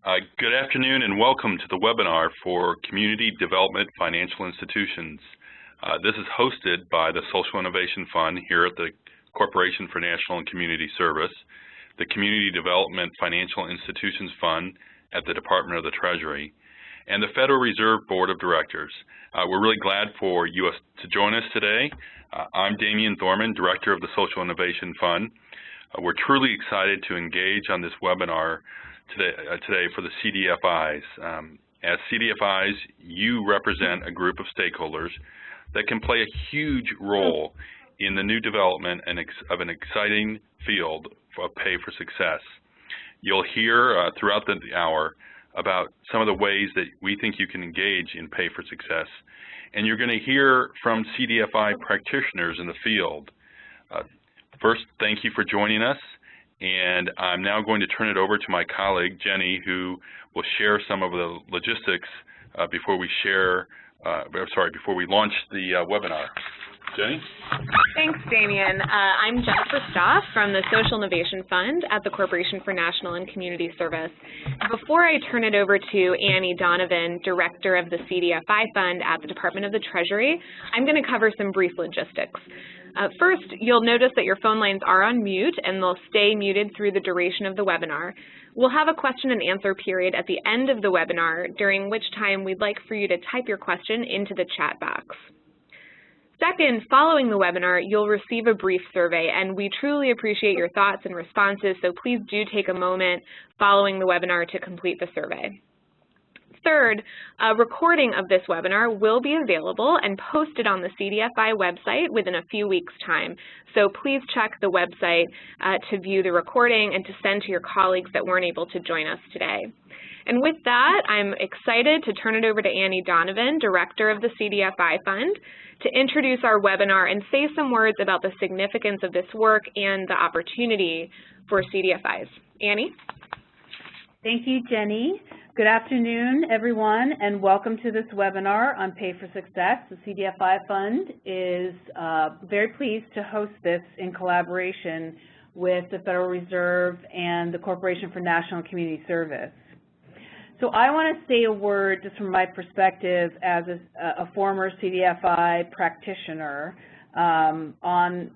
Good afternoon and welcome to the webinar for Community Development Financial Institutions. This is hosted by the Social Innovation Fund here at the Corporation for National and Community Service, the Community Development Financial Institutions Fund at the Department of the Treasury, and the Federal Reserve Board of Directors. We're really glad for you to join us today. I'm Damian Thorman, Director of the Social Innovation Fund. We're truly excited to engage on this webinar today for the CDFIs. As CDFIs, you represent a group of stakeholders that can play a huge role in the new development of an exciting field of pay for success. You'll hear throughout the hour about some of the ways that we think you can engage in pay for success. And you're going to hear from CDFI practitioners in the field. First, thank you for joining us. And I'm now going to turn it over to my colleague, Jenny, who will share some of the logistics before we launch the webinar. Jenny? Thanks, Damian. I'm Jennifer Stoff from the Social Innovation Fund at the Corporation for National and Community Service. Before I turn it over to Annie Donovan, Director of the CDFI Fund at the Department of the Treasury, I'm going to cover some brief logistics. First, you'll notice that your phone lines are on mute and they'll stay muted through the duration of the webinar. We'll have a question and answer period at the end of the webinar, during which time we'd like for you to type your question into the chat box. Second, following the webinar, you'll receive a brief survey, and we truly appreciate your thoughts and responses, so please do take a moment following the webinar to complete the survey. Third, a recording of this webinar will be available and posted on the CDFI website within a few weeks' time. So please check the website to view the recording and to send to your colleagues that weren't able to join us today. And with that, I'm excited to turn it over to Annie Donovan, Director of the CDFI Fund, to introduce our webinar and say some words about the significance of this work and the opportunity for CDFIs. Annie? Thank you, Jenny. Good afternoon, everyone, and welcome to this webinar on Pay for Success. The CDFI Fund is very pleased to host this in collaboration with the Federal Reserve and the Corporation for National and Community Service. So I want to say a word just from my perspective as a former CDFI practitioner on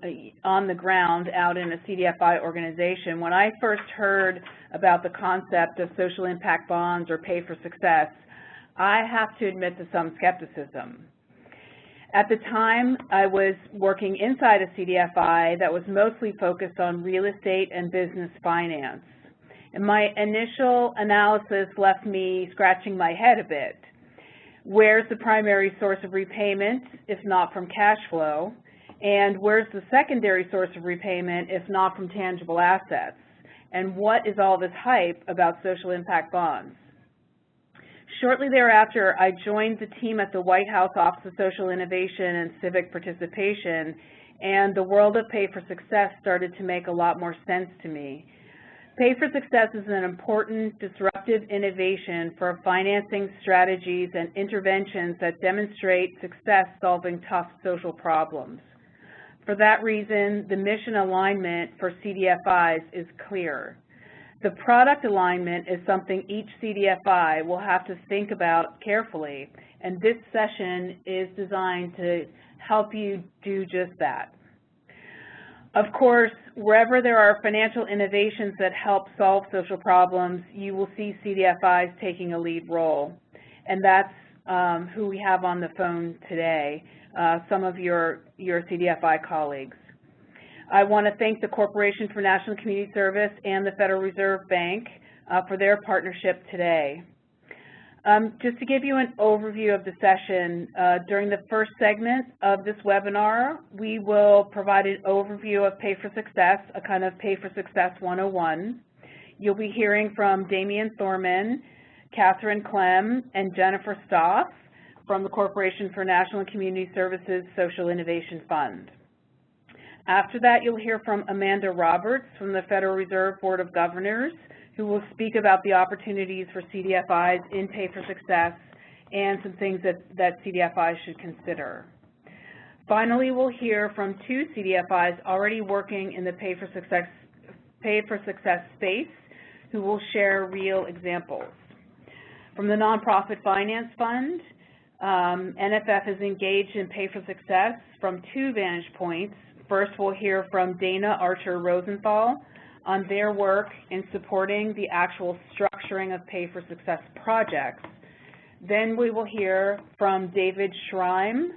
the ground out in a CDFI organization. When I first heard about the concept of social impact bonds or pay for success, I have to admit to some skepticism. At the time, I was working inside a CDFI that was mostly focused on real estate and business finance. And my initial analysis left me scratching my head a bit. Where's the primary source of repayment, if not from cash flow? And where's the secondary source of repayment, if not from tangible assets? And what is all this hype about social impact bonds? Shortly thereafter, I joined the team at the White House Office of Social Innovation and Civic Participation, and the world of Pay for Success started to make a lot more sense to me. Pay for Success is an important disruptive innovation for financing strategies and interventions that demonstrate success solving tough social problems. For that reason, the mission alignment for CDFIs is clear. The product alignment is something each CDFI will have to think about carefully, and this session is designed to help you do just that. Of course, wherever there are financial innovations that help solve social problems, you will see CDFIs taking a lead role. And that's who we have on the phone today, some of your CDFI colleagues. I want to thank the Corporation for National and Community Service and the Federal Reserve Bank for their partnership today. Just to give you an overview of the session, during the first segment of this webinar, we will provide an overview of Pay for Success, a kind of Pay for Success 101. You'll be hearing from Damian Thorman, Catherine Clem, and Jennifer Stoff from the Corporation for National and Community Services Social Innovation Fund. After that, you'll hear from Amanda Roberts from the Federal Reserve Board of Governors, who will speak about the opportunities for CDFIs in Pay for Success and some things that CDFIs should consider. Finally, we'll hear from two CDFIs already working in the Pay for Success space who will share real examples. From the Nonprofit Finance Fund, NFF is engaged in Pay for Success from two vantage points. First, we'll hear from Dana Archer Rosenthal on their work in supporting the actual structuring of Pay for Success projects. Then we will hear from David Schreim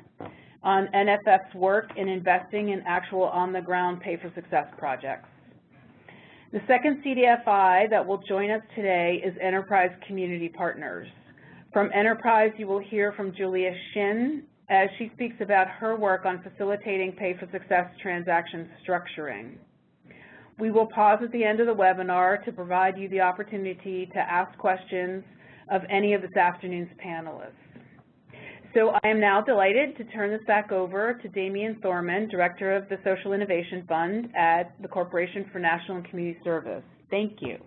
on NFF's work in investing in actual on-the-ground Pay for Success projects. The second CDFI that will join us today is Enterprise Community Partners. From Enterprise, you will hear from Julia Shin as she speaks about her work on facilitating Pay for Success transaction structuring. We will pause at the end of the webinar to provide you the opportunity to ask questions of any of this afternoon's panelists. So I am now delighted to turn this back over to Damian Thorman, Director of the Social Innovation Fund at the Corporation for National and Community Service. Thank you.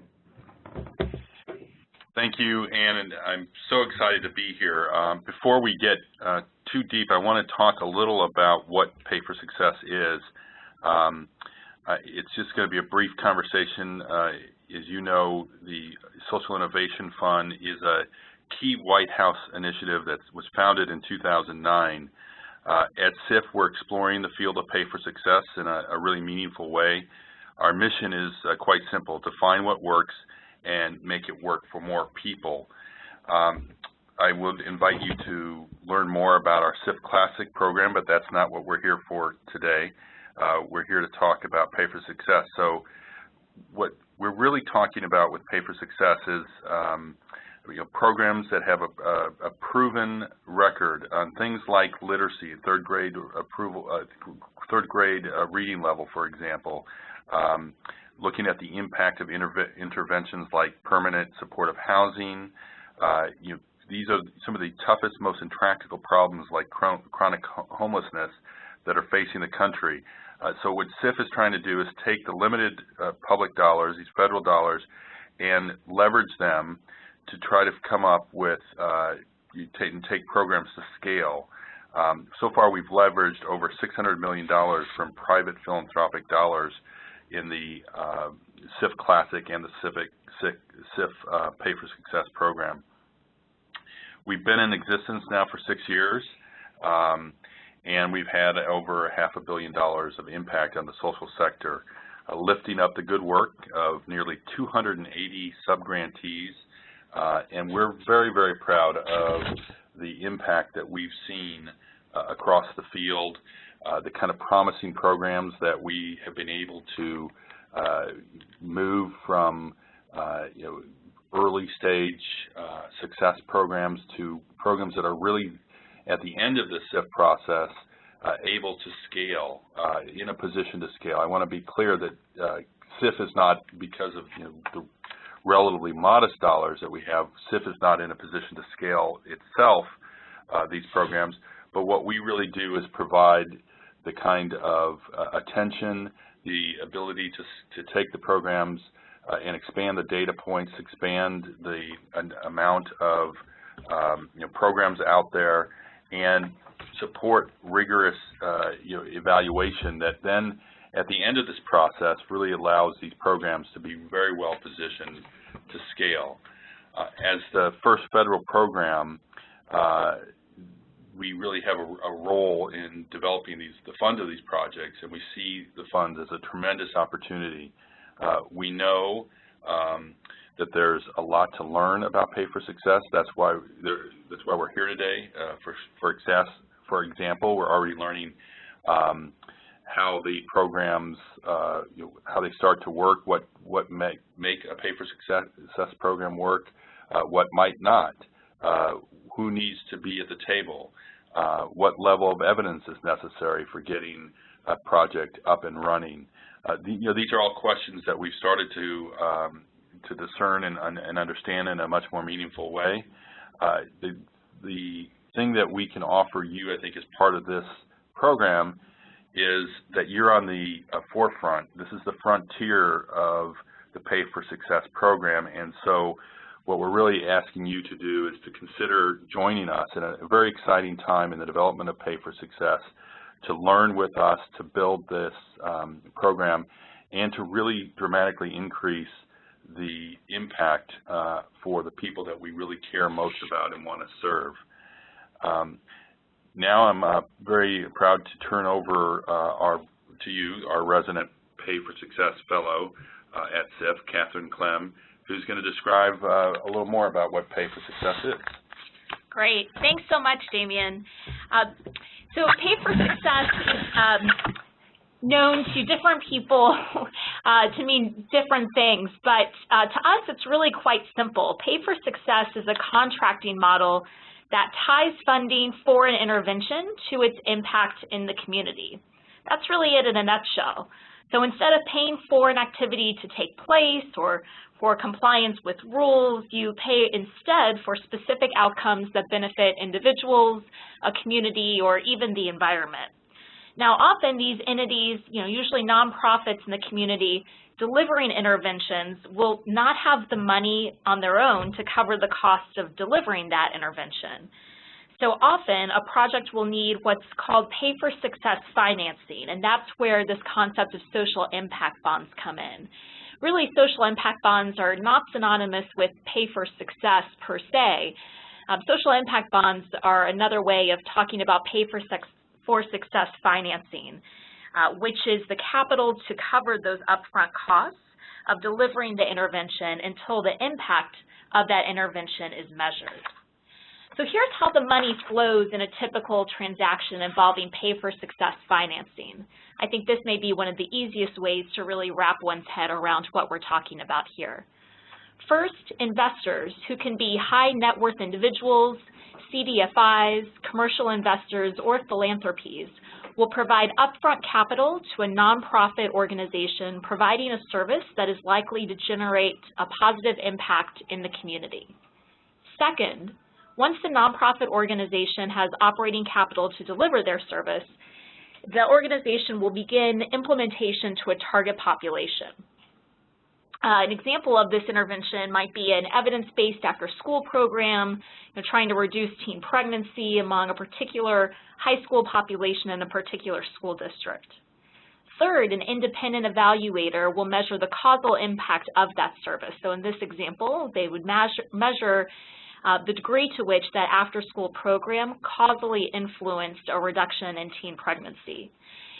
Thank you, Ann, and I'm so excited to be here. Before we get too deep, I want to talk a little about what Pay for Success is. It's just going to be a brief conversation. As you know, the Social Innovation Fund is a key White House initiative that was founded in 2009. At SIF, we're exploring the field of Pay for Success in a really meaningful way. Our mission is quite simple: to find what works and make it work for more people. I would invite you to learn more about our SIF Classic program, but that's not what we're here for today. We're here to talk about Pay for Success. So what we're really talking about with Pay for Success is programs that have a proven record on things like literacy, third grade reading level, for example, looking at the impact of interventions like permanent supportive housing. These are some of the toughest, most intractable problems like chronic homelessness that are facing the country. So what SIF is trying to do is take the limited public dollars, these federal dollars, and leverage them to try to come up with, take programs to scale. So far we've leveraged over $600 million from private philanthropic dollars in the SIF Classic and the SIF Pay for Success program. We've been in existence now for 6 years, and we've had over $500 million of impact on the social sector, lifting up the good work of nearly 280 sub-grantees. And we're very, very proud of the impact that we've seen across the field, the kind of promising programs that we have been able to move from early stage success programs to programs that are really at the end of the SIF process able to scale, in a position to scale. I want to be clear that SIF is not, because of the relatively modest dollars that we have, SIF is not in a position to scale itself these programs, but what we really do is provide the kind of attention, the ability to take the programs and expand the data points, expand the amount of programs out there, and support rigorous evaluation that then at the end of this process really allows these programs to be very well positioned to scale. As the first federal program, we really have a role in developing the fund of these projects, and we see the fund as a tremendous opportunity. We know that there's a lot to learn about Pay for Success. That's why we're here today. For example, we're already learning how the programs, how they start to work, what make a Pay for Success program work, what might not, who needs to be at the table, what level of evidence is necessary for getting a project up and running. These are all questions that we've started to discern and understand in a much more meaningful way. The thing that we can offer you, I think, as part of this program is that you're on the forefront. This is the frontier of the Pay for Success program, and so what we're really asking you to do is to consider joining us in a very exciting time in the development of Pay for Success, to learn with us, to build this program, and to really dramatically increase the impact for the people that we really care most about and want to serve. Now I'm very proud to turn over to you, our resident Pay for Success Fellow at SIF, Catherine Clem, who's going to describe a little more about what Pay for Success is. Great. Thanks so much, Damien. So Pay for Success is known to different people to mean different things, but to us it's really quite simple. Pay for Success is a contracting model that ties funding for an intervention to its impact in the community. That's really it in a nutshell. So instead of paying for an activity to take place or for compliance with rules, you pay instead for specific outcomes that benefit individuals, a community, or even the environment. Now, often these entities, usually nonprofits in the community, delivering interventions will not have the money on their own to cover the cost of delivering that intervention. So often a project will need what's called Pay for Success financing, and that's where this concept of social impact bonds come in. Really, social impact bonds are not synonymous with Pay for Success per se. Social impact bonds are another way of talking about Pay for Success financing, which is the capital to cover those upfront costs of delivering the intervention until the impact of that intervention is measured. So here's how the money flows in a typical transaction involving Pay for Success financing. I think this may be one of the easiest ways to really wrap one's head around what we're talking about here. First, investors, who can be high net worth individuals, CDFIs, commercial investors, or philanthropies, will provide upfront capital to a nonprofit organization providing a service that is likely to generate a positive impact in the community. Second, once the nonprofit organization has operating capital to deliver their service, the organization will begin implementation to a target population. An example of this intervention might be an evidence-based after-school program, trying to reduce teen pregnancy among a particular high school population in a particular school district. Third, an independent evaluator will measure the causal impact of that service. So in this example, they would measure the degree to which that after-school program causally influenced a reduction in teen pregnancy.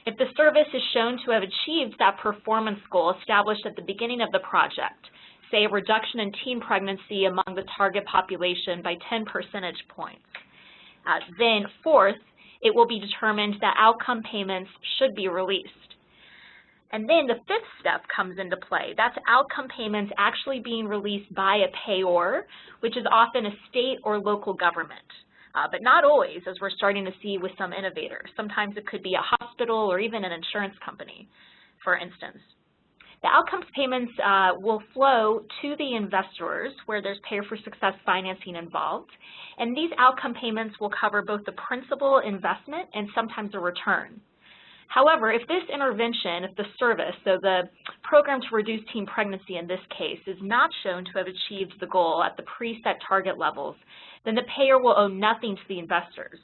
If the service is shown to have achieved that performance goal established at the beginning of the project, say a reduction in teen pregnancy among the target population by 10 percentage points, then fourth, it will be determined that outcome payments should be released. And then the fifth step comes into play. That's outcome payments actually being released by a payor, which is often a state or local government. But not always, as we're starting to see with some innovators. Sometimes it could be a hospital or even an insurance company, for instance. The outcomes payments will flow to the investors where there's Pay for Success financing involved, and these outcome payments will cover both the principal investment and sometimes a return. However, if this intervention, if the service, so the program to reduce teen pregnancy in this case, is not shown to have achieved the goal at the preset target levels, then the payer will owe nothing to the investors.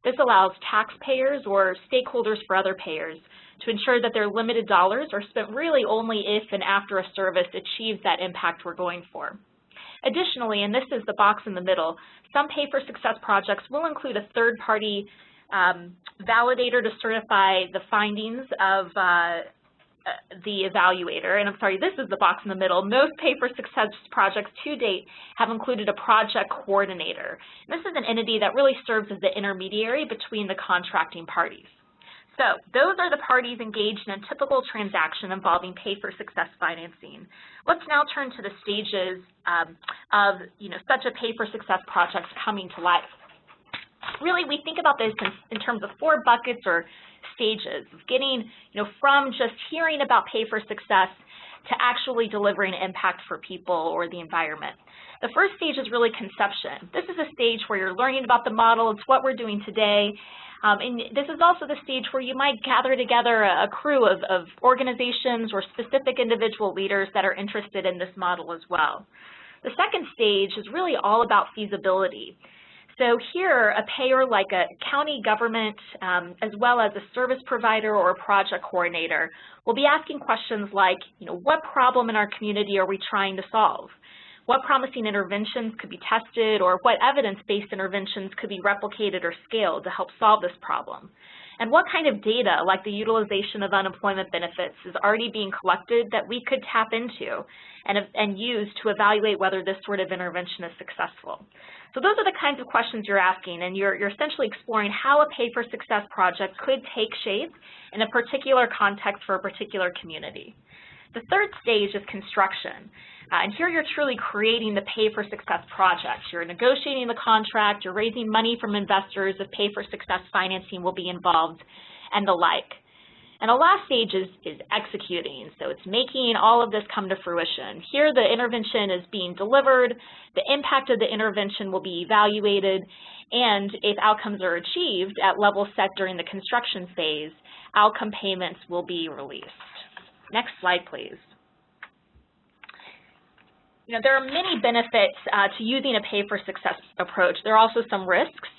This allows taxpayers or stakeholders for other payers to ensure that their limited dollars are spent really only if and after a service achieves that impact we're going for. Additionally, and this is the box in the middle, some Pay for Success projects will include a third-party validator to certify the findings of the evaluator. And I'm sorry, this is the box in the middle. Most Pay for Success projects to date have included a project coordinator. This is an entity that really serves as the intermediary between the contracting parties. So those are the parties engaged in a typical transaction involving Pay for Success financing. Let's now turn to the stages of such a Pay for Success project coming to life. Really, we think about this in terms of 4 buckets or stages of getting, from just hearing about Pay for Success to actually delivering impact for people or the environment. The first stage is really conception. This is a stage where you're learning about the model. It's what we're doing today. And this is also the stage where you might gather together a crew of organizations or specific individual leaders that are interested in this model as well. The second stage is really all about feasibility. So here, a payer like a county government, as well as a service provider or a project coordinator, will be asking questions like, what problem in our community are we trying to solve? What promising interventions could be tested, or what evidence-based interventions could be replicated or scaled to help solve this problem? And what kind of data, like the utilization of unemployment benefits, is already being collected that we could tap into and use to evaluate whether this sort of intervention is successful? So those are the kinds of questions you're asking, and you're essentially exploring how a pay-for-success project could take shape in a particular context for a particular community. The third stage is construction. And here you're truly creating the pay-for-success project. You're negotiating the contract, you're raising money from investors if pay-for-success financing will be involved, and the like. And the last stage is executing. So it's making all of this come to fruition. Here the intervention is being delivered, the impact of the intervention will be evaluated, and if outcomes are achieved at levels set during the construction phase, outcome payments will be released. Next slide, please. There are many benefits to using a pay-for-success approach. There are also some risks.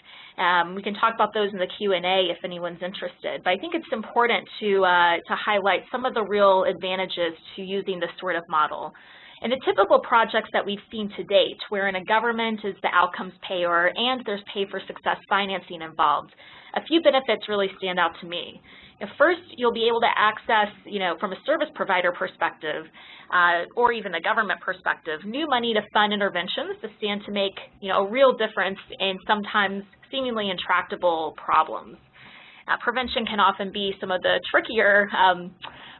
We can talk about those in the Q&A if anyone's interested. But I think it's important to highlight some of the real advantages to using this sort of model. In the typical projects that we've seen to date, wherein a government is the outcomes payer and there's pay-for-success financing involved, a few benefits really stand out to me. First, you'll be able to access, from a service provider perspective, or even a government perspective, new money to fund interventions that stand to make, a real difference in sometimes seemingly intractable problems. Prevention can often be some of the trickier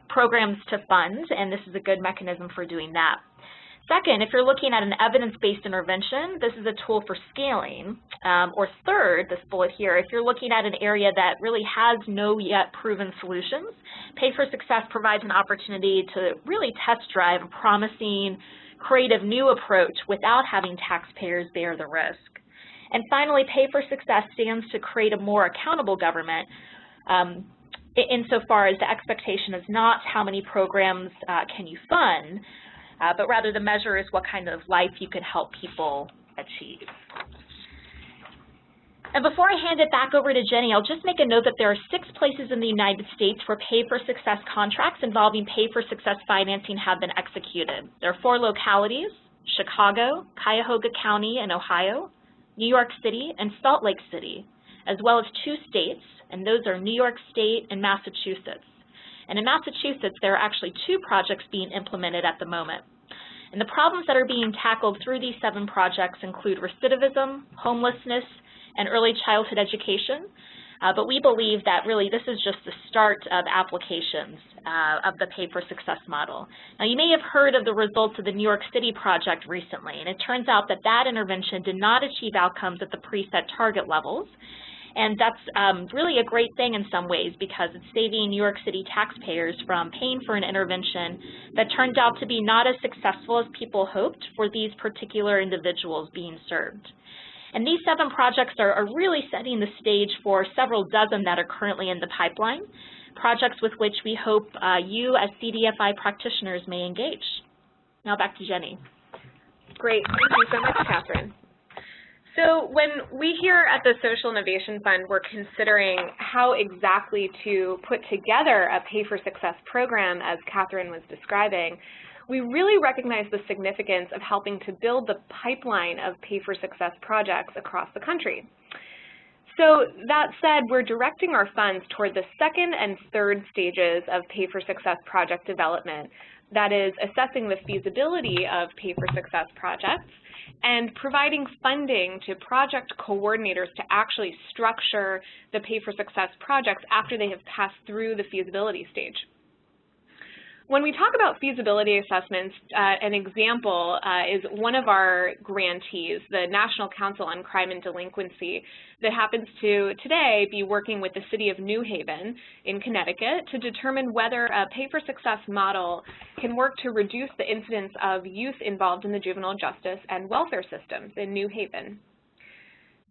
programs to fund, and this is a good mechanism for doing that. Second, if you're looking at an evidence-based intervention, this is a tool for scaling. Or third, this bullet here, if you're looking at an area that really has no yet proven solutions, Pay-for-Success provides an opportunity to really test drive a promising, creative new approach without having taxpayers bear the risk. And finally, Pay-for-Success stands to create a more accountable government insofar as the expectation is not how many programs can you fund, but rather the measure is what kind of life you can help people achieve. And before I hand it back over to Jenny, I'll just make a note that there are 6 places in the United States where pay-for-success contracts involving pay-for-success financing have been executed. There are 4 localities: Chicago, Cuyahoga County in Ohio, New York City, and Salt Lake City, as well as 2 states, and those are New York State and Massachusetts. And in Massachusetts, there are actually 2 projects being implemented at the moment. And the problems that are being tackled through these 7 projects include recidivism, homelessness, and early childhood education. But we believe that really this is just the start of applications of the Pay-for-Success model. Now, you may have heard of the results of the New York City project recently, and it turns out that that intervention did not achieve outcomes at the preset target levels. And that's really a great thing in some ways because it's saving New York City taxpayers from paying for an intervention that turned out to be not as successful as people hoped for these particular individuals being served. And these 7 projects are really setting the stage for several dozen that are currently in the pipeline, projects with which we hope you as CDFI practitioners may engage. Now back to Jenny. Great, thank you so much, Catherine. So when we here at the Social Innovation Fund were considering how exactly to put together a pay-for-success program, as Catherine was describing, we really recognize the significance of helping to build the pipeline of pay-for-success projects across the country. So that said, we're directing our funds toward the 2nd and 3rd stages of pay-for-success project development, that is, assessing the feasibility of pay-for-success projects and providing funding to project coordinators to actually structure the pay-for-success projects after they have passed through the feasibility stage. When we talk about feasibility assessments, an example is one of our grantees, the National Council on Crime and Delinquency, that happens to today be working with the City of New Haven in Connecticut to determine whether a pay-for-success model can work to reduce the incidence of youth involved in the juvenile justice and welfare systems in New Haven.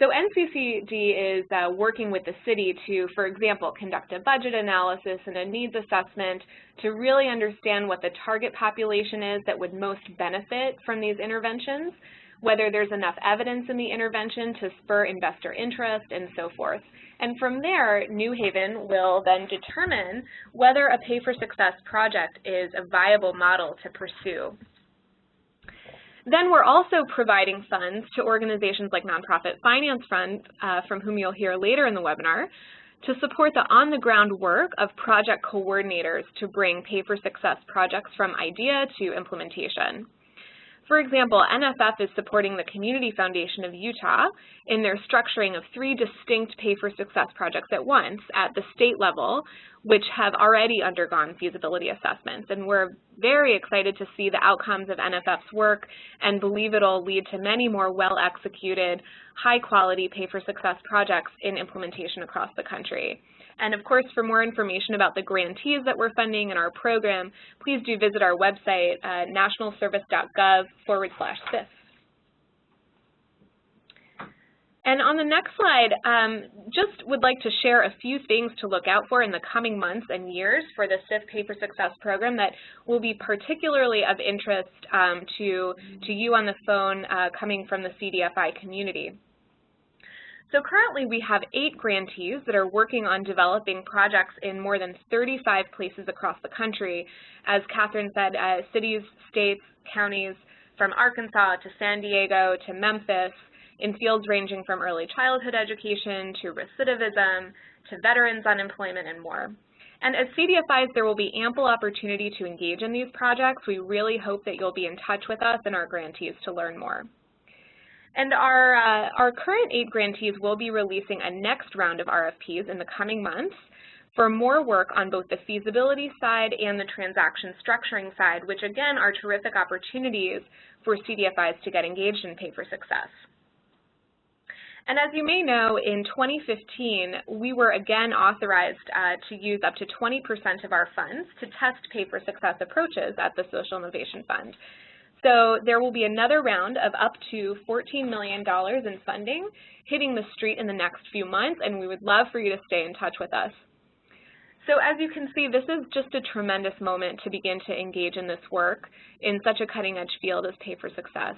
So NCCD is working with the city to, for example, conduct a budget analysis and a needs assessment to really understand what the target population is that would most benefit from these interventions, whether there's enough evidence in the intervention to spur investor interest, and so forth. And from there, New Haven will then determine whether a pay-for-success project is a viable model to pursue. Then we're also providing funds to organizations like Nonprofit Finance Fund, from whom you'll hear later in the webinar, to support the on-the-ground work of project coordinators to bring pay-for-success projects from idea to implementation. For example, NFF is supporting the Community Foundation of Utah in their structuring of 3 distinct pay-for-success projects at once at the state level, which have already undergone feasibility assessments. And we're very excited to see the outcomes of NFF's work and believe it'll lead to many more well-executed, high-quality pay-for-success projects in implementation across the country. And of course, for more information about the grantees that we're funding in our program, please do visit our website, nationalservice.gov/SIF. And on the next slide, just would like to share a few things to look out for in the coming months and years for the SIF Pay-for-Success program that will be particularly of interest to you on the phone coming from the CDFI community. So currently we have 8 grantees that are working on developing projects in more than 35 places across the country. As Catherine said, cities, states, counties, from Arkansas to San Diego to Memphis, in fields ranging from early childhood education to recidivism to veterans unemployment and more. And as CDFIs, there will be ample opportunity to engage in these projects. We really hope that you'll be in touch with us and our grantees to learn more. And our current 8 grantees will be releasing a next round of RFPs in the coming months for more work on both the feasibility side and the transaction structuring side, which again are terrific opportunities for CDFIs to get engaged in pay-for-success. And as you may know, in 2015, we were again authorized to use up to 20% of our funds to test pay-for-success approaches at the Social Innovation Fund. So there will be another round of up to $14 million in funding hitting the street in the next few months, and we would love for you to stay in touch with us. So as you can see, this is just a tremendous moment to begin to engage in this work in such a cutting-edge field as pay-for-success.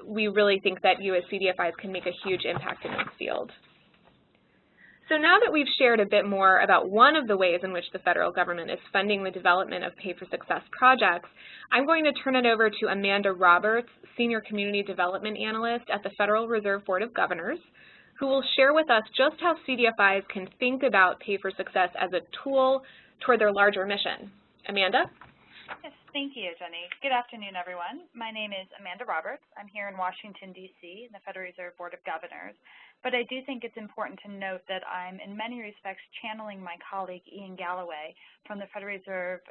We really think that you as CDFIs can make a huge impact in this field. So now that we've shared a bit more about one of the ways in which the federal government is funding the development of pay-for-success projects, I'm going to turn it over to Amanda Roberts, Senior Community Development Analyst at the Federal Reserve Board of Governors, who will share with us just how CDFIs can think about pay-for-success as a tool toward their larger mission. Amanda? Yes, thank you, Jenny. Good afternoon, everyone. My name is Amanda Roberts. I'm here in Washington, D.C., in the Federal Reserve Board of Governors. But I do think it's important to note that I'm, in many respects, channeling my colleague Ian Galloway from the Federal Reserve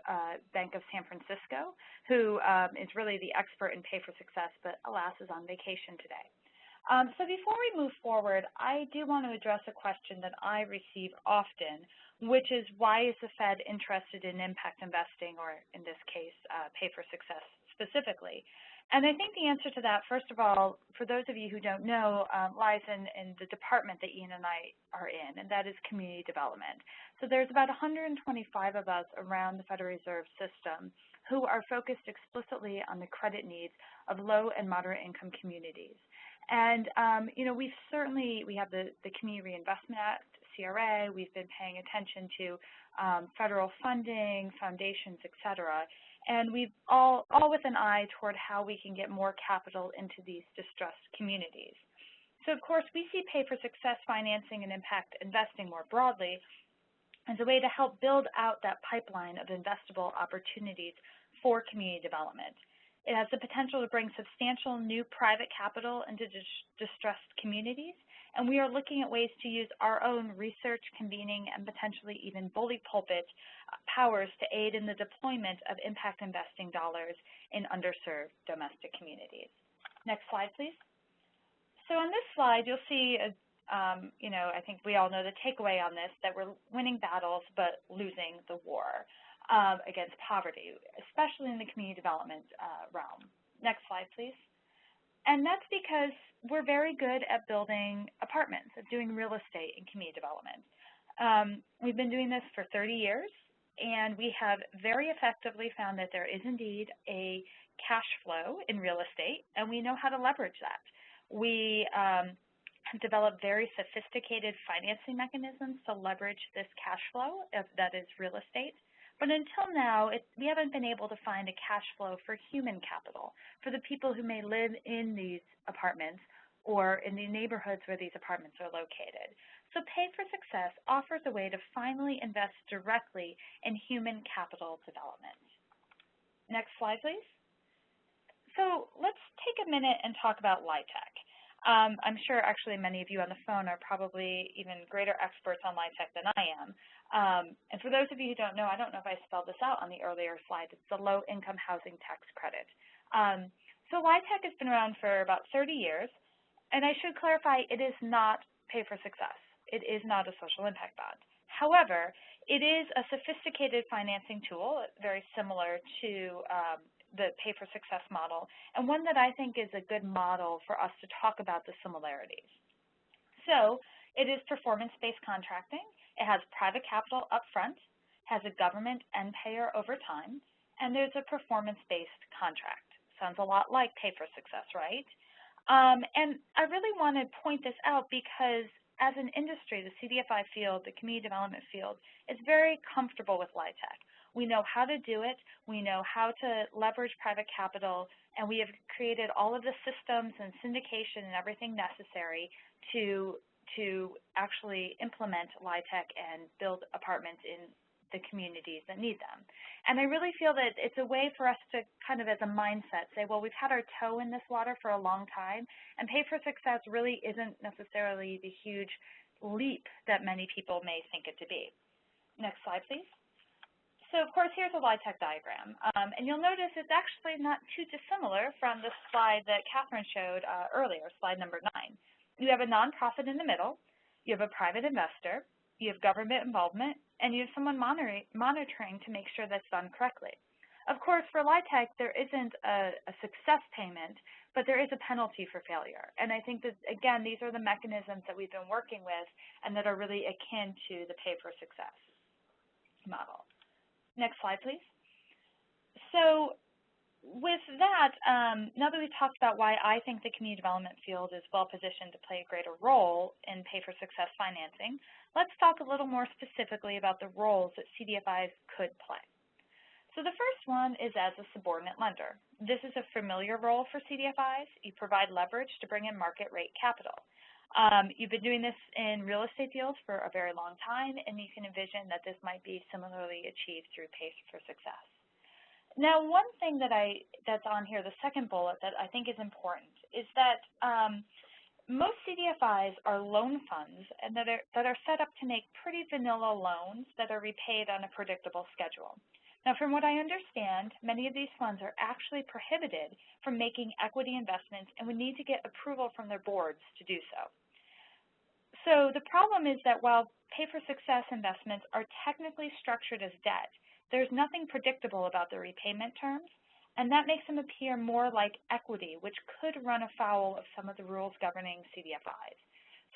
Bank of San Francisco, who is really the expert in pay-for-success, but alas is on vacation today. So before we move forward, I do want to address a question that I receive often, which is why is the Fed interested in impact investing, or in this case, pay-for-success specifically? And I think the answer to that, first of all, for those of you who don't know, lies in the department that Ian and I are in, and that is community development. So there's about 125 of us around the Federal Reserve System who are focused explicitly on the credit needs of low and moderate income communities. And, you know, we have the Community Reinvestment Act, CRA, we've been paying attention to federal funding, foundations, et cetera. And we've all with an eye toward how we can get more capital into these distressed communities. So, of course, we see pay-for-success financing and impact investing more broadly as a way to help build out that pipeline of investable opportunities for community development. It has the potential to bring substantial new private capital into distressed communities, and we are looking at ways to use our own research, convening, and potentially even bully pulpit powers to aid in the deployment of impact investing dollars in underserved domestic communities. Next slide, please. So on this slide, you'll see, you know, I think we all know the takeaway on this, that we're winning battles but losing the war against poverty, especially in the community development realm. Next slide, please. And that's because we're very good at building apartments, at doing real estate in community development. We've been doing this for 30 years. and we have very effectively found that there is indeed a cash flow in real estate, and we know how to leverage that. We have developed very sophisticated financing mechanisms to leverage this cash flow, if that is real estate. But until now, we haven't been able to find a cash flow for human capital, for the people who may live in these apartments or in the neighborhoods where these apartments are located. So Pay for Success offers a way to finally invest directly in human capital development. Next slide, please. So let's take a minute and talk about LIHTC. I'm sure actually many of you on the phone are probably even greater experts on LIHTC than I am. And for those of you who don't know, I don't know if I spelled this out on the earlier slide, it's the Low Income Housing Tax Credit. So LIHTC has been around for about 30 years, and I should clarify, it is not Pay for Success. It is not a social impact bond. However, it is a sophisticated financing tool, very similar to the Pay for Success model, and one that I think is a good model for us to talk about the similarities. So it is performance-based contracting. It has private capital up front, has a government end payer over time, and there's a performance-based contract. Sounds a lot like Pay for Success, right? And I really want to point this out because as an industry, the CDFI field, the community development field, is very comfortable with LIHTC. We know how to do it, we know how to leverage private capital, and we have created all of the systems and syndication and everything necessary to actually implement LIHTC and build apartments in the communities that need them. And I really feel that it's a way for us to kind of as a mindset say, well, we've had our toe in this water for a long time, and Pay for Success really isn't necessarily the huge leap that many people may think it to be. Next slide, please. So, of course, here's a LIHTC diagram, and you'll notice it's actually not too dissimilar from the slide that Catherine showed earlier, slide number 9. You have a nonprofit in the middle, you have a private investor, you have government involvement, and you have someone monitoring to make sure that's done correctly. Of course, for LIHTC, there isn't a success payment, but there is a penalty for failure. And I think that, again, these are the mechanisms that we've been working with and that are really akin to the Pay for Success model. Next slide, please. So with that, now that we've talked about why I think the community development field is well positioned to play a greater role in Pay for Success financing, let's talk a little more specifically about the roles that CDFIs could play. So the first one is as a subordinate lender. This is a familiar role for CDFIs. You provide leverage to bring in market rate capital. You've been doing this in real estate deals for a very long time, and you can envision that this might be similarly achieved through Pay for Success. Now, one thing that's on here, the second bullet, that I think is important is that most CDFIs are loan funds and that are set up to make pretty vanilla loans that are repaid on a predictable schedule. Now, from what I understand, many of these funds are actually prohibited from making equity investments and would need to get approval from their boards to do so. So the problem is that while Pay for Success investments are technically structured as debt, there's nothing predictable about the repayment terms, and that makes them appear more like equity, which could run afoul of some of the rules governing CDFIs.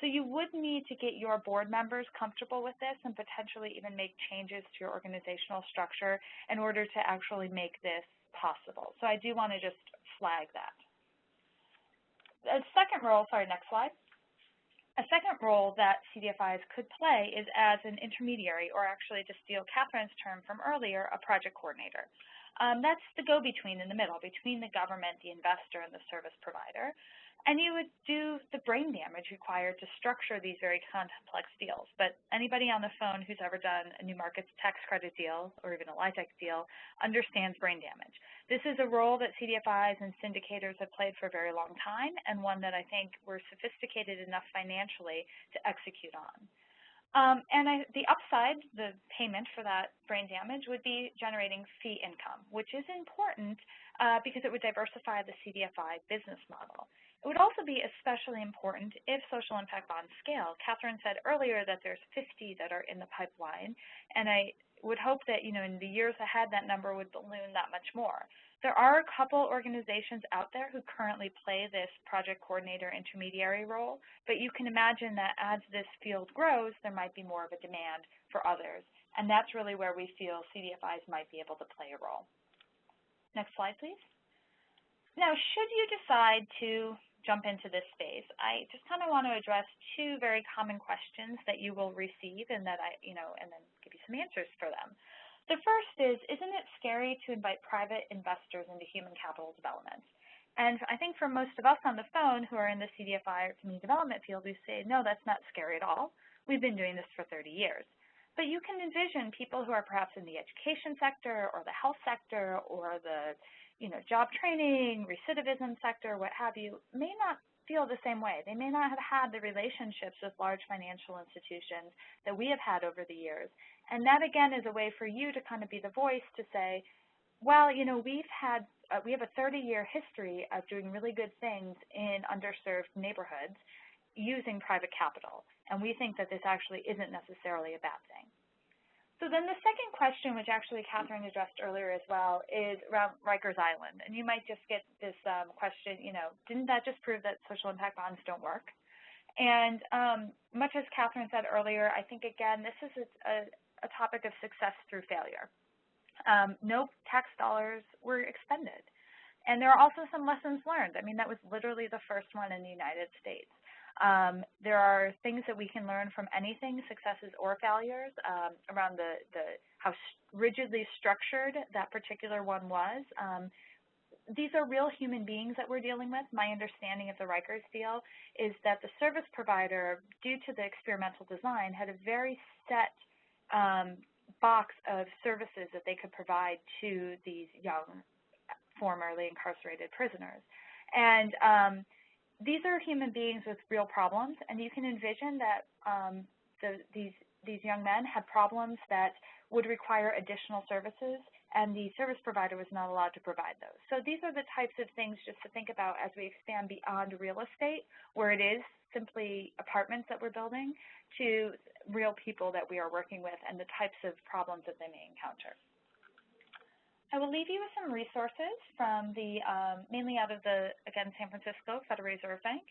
So you would need to get your board members comfortable with this and potentially even make changes to your organizational structure in order to actually make this possible. So I do want to just flag that. A second role, sorry, next slide. A second role that CDFIs could play is as an intermediary, or actually, to steal Catherine's term from earlier, a project coordinator. That's the go-between in the middle, between the government, the investor, and the service provider. And you would do the brain damage required to structure these very complex deals. But anybody on the phone who's ever done a new markets tax credit deal or even a LIHTC deal understands brain damage. This is a role that CDFIs and syndicators have played for a very long time, and one that I think we're sophisticated enough financially to execute on. The upside, the payment for that brain damage, would be generating fee income, which is important because it would diversify the CDFI business model. It would also be especially important if social impact bonds scale. Catherine said earlier that there's 50 that are in the pipeline, and I would hope that, in the years ahead, that number would balloon that much more. There are a couple organizations out there who currently play this project coordinator intermediary role, but you can imagine that as this field grows, there might be more of a demand for others, And that's really where we feel CDFIs might be able to play a role. Next slide, please. Now, should you decide to jump into this space, I just kind of want to address two very common questions that you will receive and that and then give you some answers for them. The first is, isn't it scary to invite private investors into human capital development? And I think for most of us on the phone who are in the CDFI or community development field, we say, no, that's not scary at all. We've been doing this for 30 years. But you can envision people who are perhaps in the education sector or the health sector or the job training, recidivism sector, what have you, may not feel the same way. They may not have had the relationships with large financial institutions that we have had over the years. And that, again, is a way for you to kind of be the voice to say, well, we have a 30-year history of doing really good things in underserved neighborhoods using private capital. And we think that this actually isn't necessarily a bad thing. So then the second question, which actually Catherine addressed earlier as well, is around Rikers Island. And you might just get this question, didn't that just prove that social impact bonds don't work? And much as Catherine said earlier, I think, again, this is a topic of success through failure. No tax dollars were expended. And there are also some lessons learned. I mean, that was literally the first one in the United States. There are things that we can learn from anything, successes or failures, around how rigidly structured that particular one was. These are real human beings that we're dealing with. My understanding of the Rikers deal is that the service provider, due to the experimental design, had a very set box of services that they could provide to these young, formerly incarcerated prisoners. And these are human beings with real problems, and you can envision that these young men had problems that would require additional services, and the service provider was not allowed to provide those. So these are the types of things just to think about as we expand beyond real estate, where it is simply apartments that we're building, to real people that we are working with and the types of problems that they may encounter. I will leave you with some resources from mainly out of again, San Francisco Federal Reserve Bank,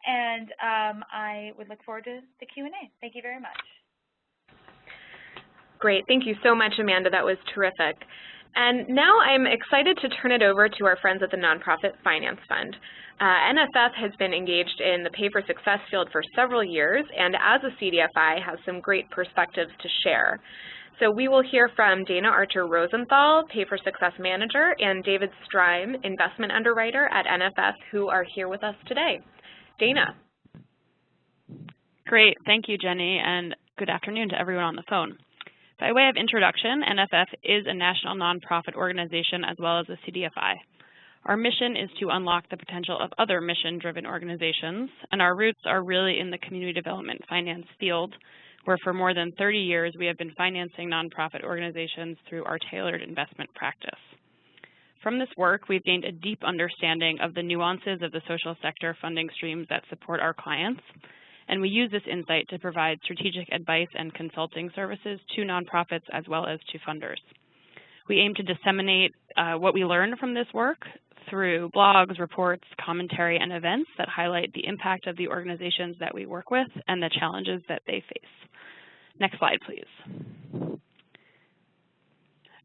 and I would look forward to the Q&A. Thank you very much. Great. Thank you so much, Amanda. That was terrific. And now I'm excited to turn it over to our friends at the Nonprofit Finance Fund. NFF has been engaged in the Pay for Success field for several years, and as a CDFI has some great perspectives to share. So we will hear from Dana Archer-Rosenthal, Pay for Success Manager, and David Strime, Investment Underwriter at NFF, who are here with us today. Dana. Great. Thank you, Jenny, and good afternoon to everyone on the phone. By way of introduction, NFF is a national nonprofit organization as well as a CDFI. Our mission is to unlock the potential of other mission-driven organizations, and our roots are really in the community development finance field, where for more than 30 years we have been financing nonprofit organizations through our tailored investment practice. From this work, we've gained a deep understanding of the nuances of the social sector funding streams that support our clients, and we use this insight to provide strategic advice and consulting services to nonprofits as well as to funders. We aim to disseminate what we learn from this work through blogs, reports, commentary, and events that highlight the impact of the organizations that we work with and the challenges that they face. Next slide, please.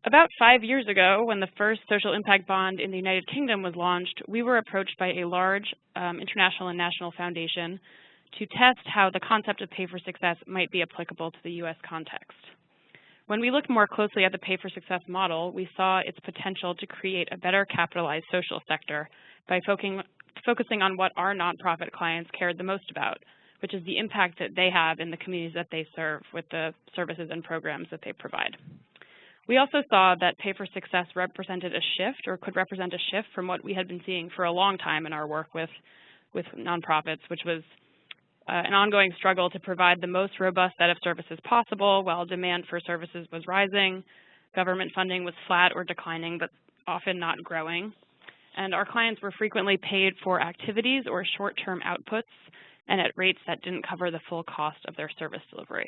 About 5 years ago, when the first social impact bond in the United Kingdom was launched, we were approached by a large international and national foundation to test how the concept of Pay for Success might be applicable to the U.S. context. When we looked more closely at the Pay for Success model, we saw its potential to create a better capitalized social sector by focusing on what our nonprofit clients cared the most about, which is the impact that they have in the communities that they serve with the services and programs that they provide. We also saw that Pay for Success represented a shift, or could represent a shift from what we had been seeing for a long time in our work with nonprofits, which was an ongoing struggle to provide the most robust set of services possible while demand for services was rising, government funding was flat or declining, but often not growing, and our clients were frequently paid for activities or short-term outputs and at rates that didn't cover the full cost of their service delivery.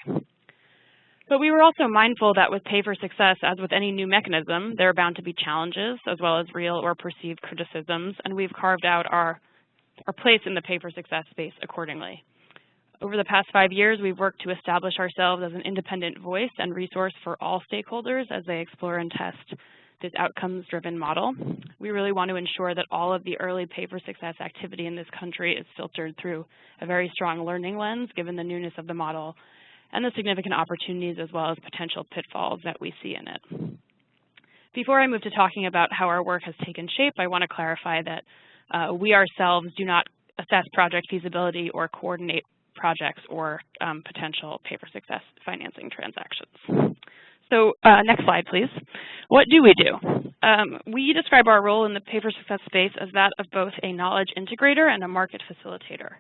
But we were also mindful that with Pay for Success, as with any new mechanism, there are bound to be challenges as well as real or perceived criticisms, and we've carved out our place in the Pay for Success space accordingly. Over the past 5 years, we've worked to establish ourselves as an independent voice and resource for all stakeholders as they explore and test this outcomes-driven model. We really want to ensure that all of the early pay for success activity in this country is filtered through a very strong learning lens, given the newness of the model and the significant opportunities as well as potential pitfalls that we see in it. Before I move to talking about how our work has taken shape, I want to clarify that we ourselves do not assess project feasibility or coordinate projects or potential pay for success financing transactions. So next slide, please. What do we do? We describe our role in the pay for success space as that of both a knowledge integrator and a market facilitator.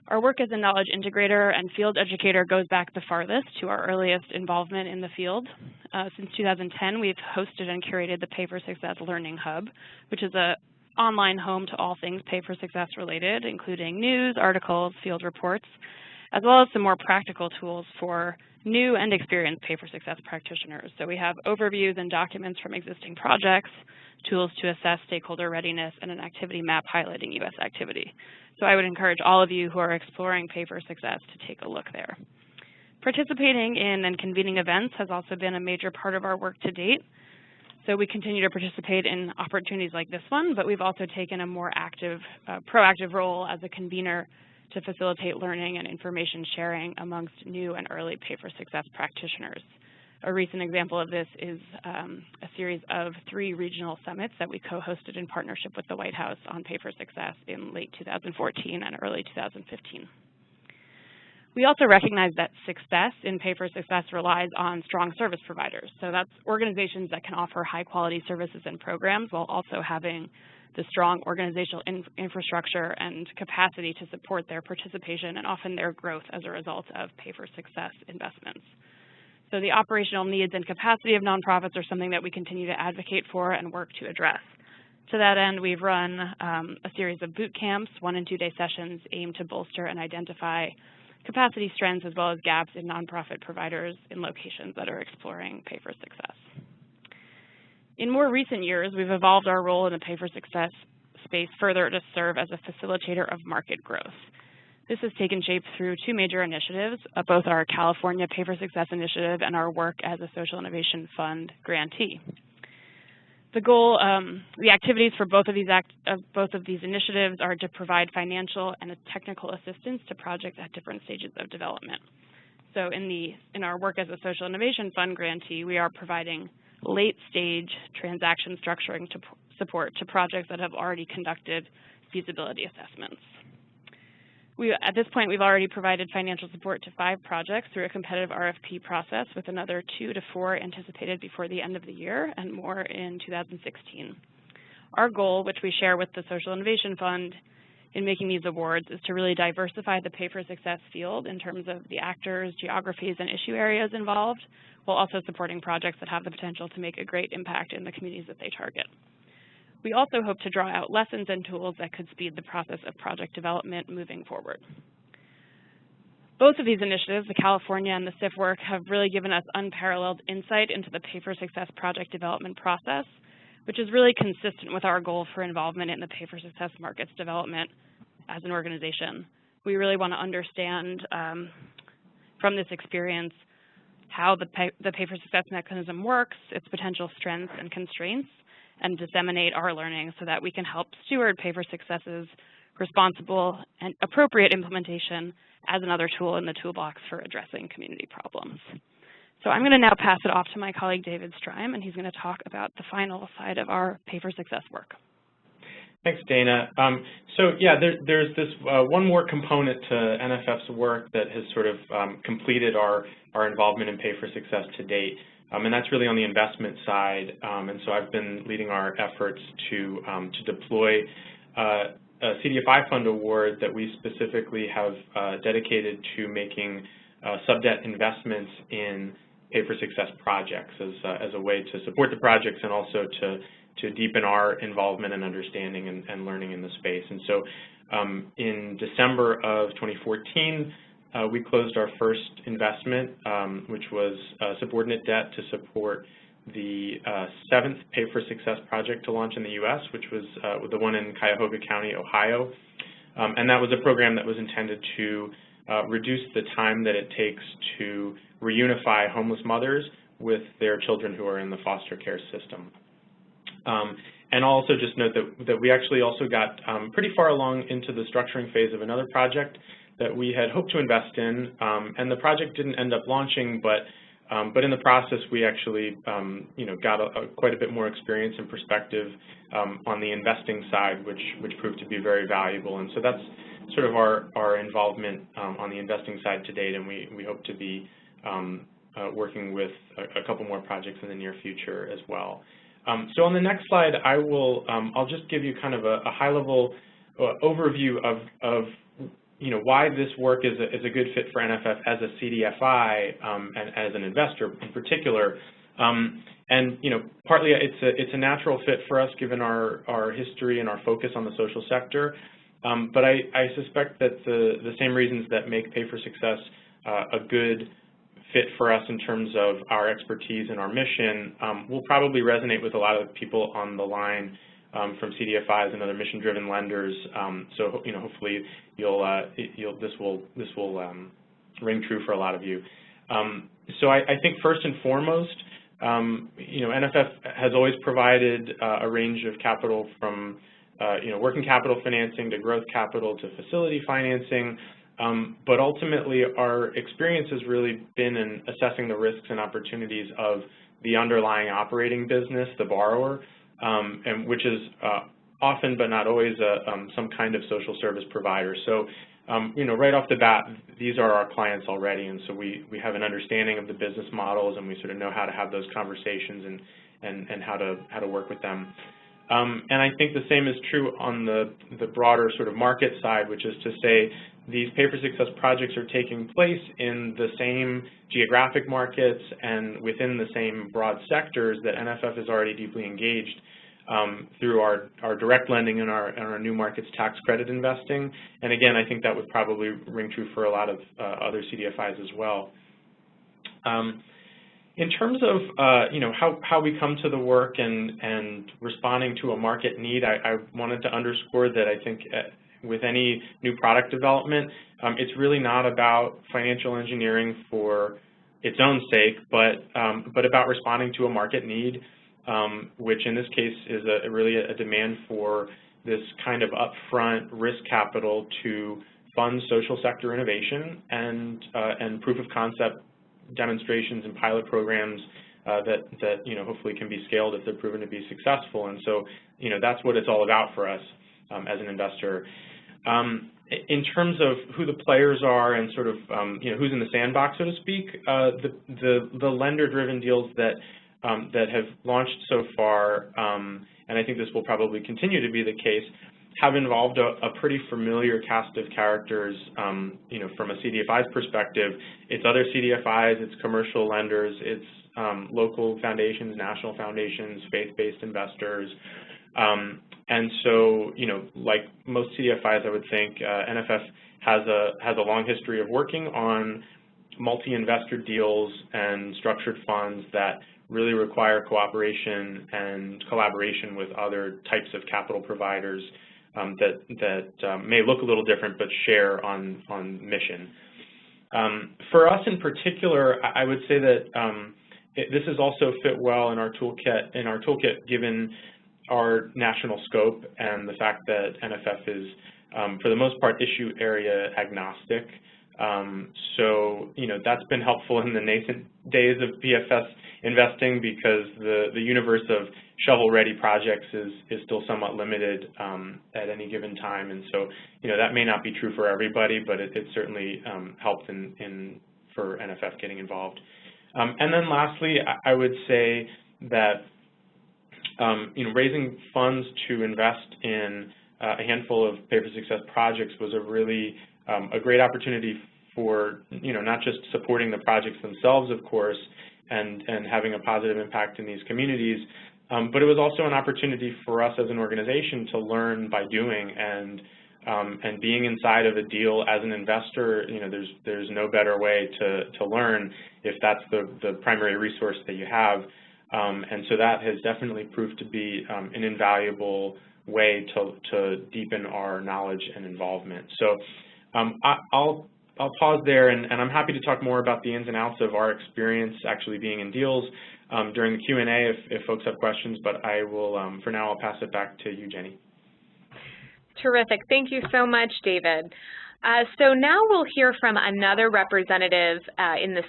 Our work as a knowledge integrator and field educator goes back the farthest to our earliest involvement in the field. Since 2010, we've hosted and curated the Pay for Success Learning Hub, which is an online home to all things pay for success related, including news, articles, field reports, as well as some more practical tools for new and experienced pay for success practitioners. So we have overviews and documents from existing projects, tools to assess stakeholder readiness, and an activity map highlighting U.S. activity. So I would encourage all of you who are exploring pay for success to take a look there. Participating in and convening events has also been a major part of our work to date. So we continue to participate in opportunities like this one, but we've also taken a more active, proactive role as a convener to facilitate learning and information sharing amongst new and early pay for success practitioners. A recent example of this is a series of 3 regional summits that we co-hosted in partnership with the White House on pay for success in late 2014 and early 2015. We also recognize that success in pay for success relies on strong service providers. So that's organizations that can offer high quality services and programs while also having the strong organizational infrastructure and capacity to support their participation and often their growth as a result of pay for success investments. So the operational needs and capacity of nonprofits are something that we continue to advocate for and work to address. To that end, we've run a series of boot camps, 1- and 2-day sessions aimed to bolster and identify capacity strengths as well as gaps in nonprofit providers in locations that are exploring pay for success. In more recent years, we've evolved our role in the pay for success space further to serve as a facilitator of market growth. This has taken shape through 2 major initiatives, both our California Pay for Success initiative and our work as a Social Innovation Fund grantee. The goal, the activities for both of these initiatives are to provide financial and technical assistance to projects at different stages of development. So in our work as a Social Innovation Fund grantee, we are providing late-stage transaction structuring support to projects that have already conducted feasibility assessments. At this point, we've already provided financial support to 5 projects through a competitive RFP process, with another 2 to 4 anticipated before the end of the year and more in 2016. Our goal, which we share with the Social Innovation Fund in making these awards, is to really diversify the pay for success field in terms of the actors, geographies, and issue areas involved, while also supporting projects that have the potential to make a great impact in the communities that they target. We also hope to draw out lessons and tools that could speed the process of project development moving forward. Both of these initiatives, the California and the SIF work, have really given us unparalleled insight into the pay for success project development process, which is really consistent with our goal for involvement in the pay for success markets development as an organization. We really want to understand from this experience how the pay for success mechanism works, its potential strengths and constraints, and disseminate our learning so that we can help steward pay for success's responsible and appropriate implementation as another tool in the toolbox for addressing community problems. So I'm going to now pass it off to my colleague David Strime, and he's going to talk about the final side of our pay for success work. Thanks, Dana. So yeah, there's this one more component to NFF's work that has sort of completed our involvement in pay for success to date. And that's really on the investment side, and so I've been leading our efforts to deploy a CDFI fund award that we specifically have dedicated to making sub-debt investments in pay for success projects as a way to support the projects and also to deepen our involvement and understanding and learning in the space. And so in December of 2014, we closed our first investment, which was subordinate debt to support the 7th Pay for Success project to launch in the U.S., which was the one in Cuyahoga County, Ohio. And that was a program that was intended to reduce the time that it takes to reunify homeless mothers with their children who are in the foster care system. And I'll also just note that we actually also got pretty far along into the structuring phase of another project that we had hoped to invest in, and the project didn't end up launching, but in the process we actually got quite a bit more experience and perspective on the investing side, which proved to be very valuable. And so that's sort of our involvement on the investing side to date, and we hope to be working with a couple more projects in the near future as well. So on the next slide, I'll just give you kind of a high-level overview of why this work is a good fit for NFF as a CDFI and as an investor in particular. And partly it's a natural fit for us given our history and our focus on the social sector. But I suspect that the same reasons that make Pay for Success a good fit for us in terms of our expertise and our mission will probably resonate with a lot of people on the line from CDFIs and other mission-driven lenders. So hopefully this will ring true for a lot of you. So I think first and foremost, NFF has always provided a range of capital from working capital financing to growth capital to facility financing. But ultimately, our experience has really been in assessing the risks and opportunities of the underlying operating business, the borrower, and which is often but not always some kind of social service provider. So, right off the bat, these are our clients already, and so we have an understanding of the business models, and we sort of know how to have those conversations and how to work with them. And I think the same is true on the broader sort of market side, which is to say these Pay for Success projects are taking place in the same geographic markets and within the same broad sectors that NFF is already deeply engaged through our direct lending and our new markets tax credit investing. And again, I think that would probably ring true for a lot of other CDFIs as well. In terms of how we come to the work and responding to a market need, I wanted to underscore that I think with any new product development, it's really not about financial engineering for its own sake, but about responding to a market need, which in this case is really a demand for this kind of upfront risk capital to fund social sector innovation and proof of concept demonstrations and pilot programs that hopefully can be scaled if they're proven to be successful. And so that's what it's all about for us as an investor. In terms of who the players are and sort of who's in the sandbox, so to speak, the lender-driven deals that have launched so far, and I think this will probably continue to be the case, have involved a pretty familiar cast of characters, from a CDFI's perspective. It's other CDFIs, it's commercial lenders, it's local foundations, national foundations, faith-based investors. And so, like most CDFIs, I would think NFF has a long history of working on multi-investor deals and structured funds that really require cooperation and collaboration with other types of capital providers that may look a little different but share on mission. For us in particular, I would say that this has also fit well in our toolkit given our national scope and the fact that NFF is, for the most part, issue area agnostic. So, that's been helpful in the nascent days of PFS investing because the universe of shovel-ready projects is still somewhat limited at any given time. And so, that may not be true for everybody, but it certainly helped for NFF getting involved. And then lastly, I would say that raising funds to invest in a handful of Pay for Success projects was a really a great opportunity for not just supporting the projects themselves, of course, and having a positive impact in these communities, but it was also an opportunity for us as an organization to learn by doing and being inside of a deal as an investor. There's no better way to learn if that's the primary resource that you have. And so that has definitely proved to be an invaluable way to deepen our knowledge and involvement. So I'll I'll pause there, and I'm happy to talk more about the ins and outs of our experience actually being in deals during the Q&A if folks have questions, but I will, for now, I'll pass it back to you, Jenny. Terrific. Thank you so much, David. So now we'll hear from another representative in the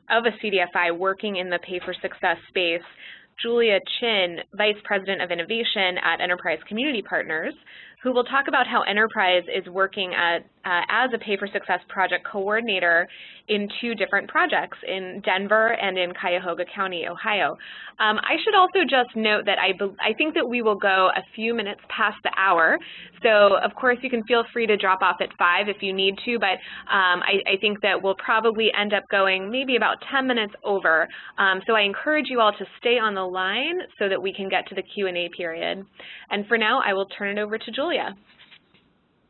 of a CDFI working in the Pay for Success space, Julia Chin, Vice President of Innovation at Enterprise Community Partners, who will talk about how Enterprise is working as a Pay for Success project coordinator in 2 different projects in Denver and in Cuyahoga County, Ohio. I should also just note that I think that we will go a few minutes past the hour, so of course you can feel free to drop off at 5 if you need to, but I think that we'll probably end up going maybe about 10 minutes over. So I encourage you all to stay on the line so that we can get to the Q&A period. And for now, I will turn it over to Julia.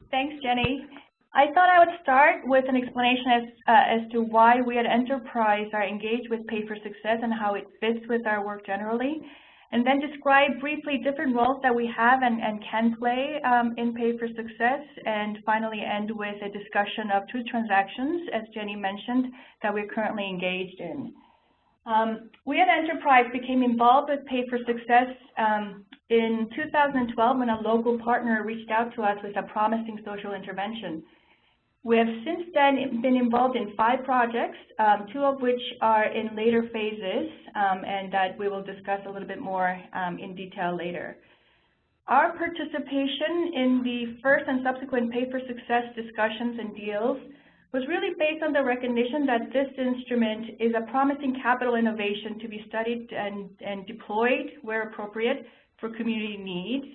Thanks, Jenny. I thought I would start with an explanation as to why we at Enterprise are engaged with Pay for Success and how it fits with our work generally, and then describe briefly different roles that we have and can play in Pay for Success, and finally end with a discussion of 2 transactions, as Jenny mentioned, that we're currently engaged in. We at Enterprise became involved with Pay for Success in 2012 when a local partner reached out to us with a promising social intervention. We have since then been involved in 5 projects, 2 of which are in later phases, and that we will discuss a little bit more in detail later. Our participation in the first and subsequent Pay for Success discussions and deals was really based on the recognition that this instrument is a promising capital innovation to be studied and deployed where appropriate for community needs,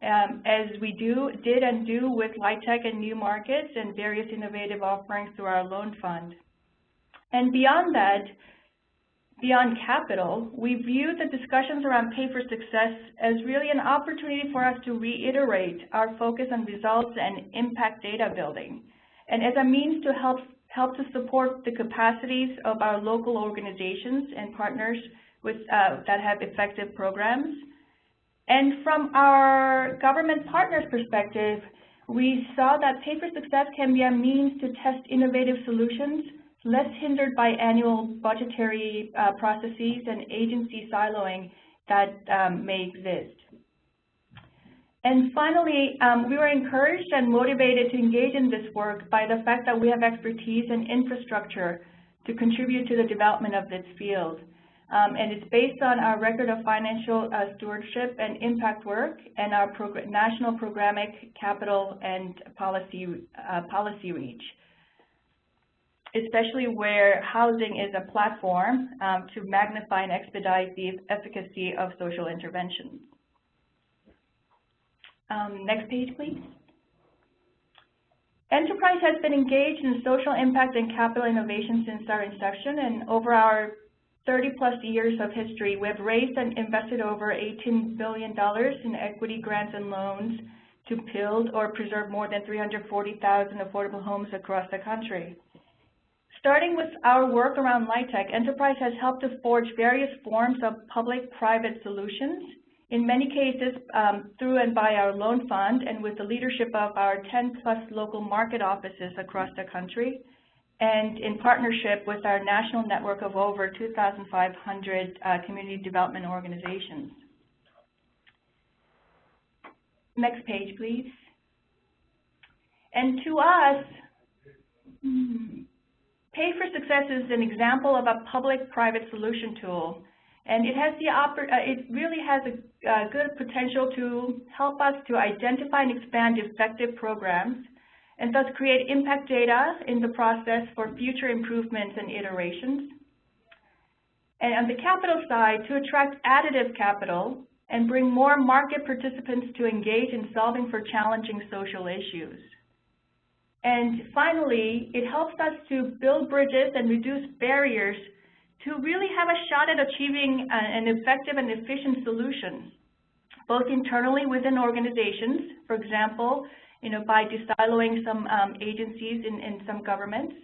as we did and do with LIHTC and new markets and various innovative offerings through our loan fund. And beyond that, beyond capital, we view the discussions around Pay for Success as really an opportunity for us to reiterate our focus on results and impact data building, and as a means to help to support the capacities of our local organizations and partners with, that have effective programs. And from our government partners' perspective, we saw that Pay for Success can be a means to test innovative solutions, less hindered by annual budgetary processes and agency siloing that may exist. And finally, we were encouraged and motivated to engage in this work by the fact that we have expertise and infrastructure to contribute to the development of this field. And it's based on our record of financial stewardship and impact work and our national programmatic capital and policy reach, especially where housing is a platform to magnify and expedite the efficacy of social interventions. Next page, please. Enterprise has been engaged in social impact and capital innovation since our inception, and over our 30-plus years of history, we have raised and invested over $18 billion in equity grants and loans to build or preserve more than 340,000 affordable homes across the country. Starting with our work around LIHTC, Enterprise has helped to forge various forms of public-private solutions, in many cases through and by our loan fund and with the leadership of our 10-plus local market offices across the country, and in partnership with our national network of over 2,500 community development organizations. Next page, please. And to us, Pay for Success is an example of a public-private solution tool, and it has it really has a good potential to help us to identify and expand effective programs, and thus create impact data in the process for future improvements and iterations. And on the capital side, to attract additive capital and bring more market participants to engage in solving for challenging social issues. And finally, it helps us to build bridges and reduce barriers to really have a shot at achieving an effective and efficient solution, both internally within organizations, for example, by desiloing some agencies in some governments,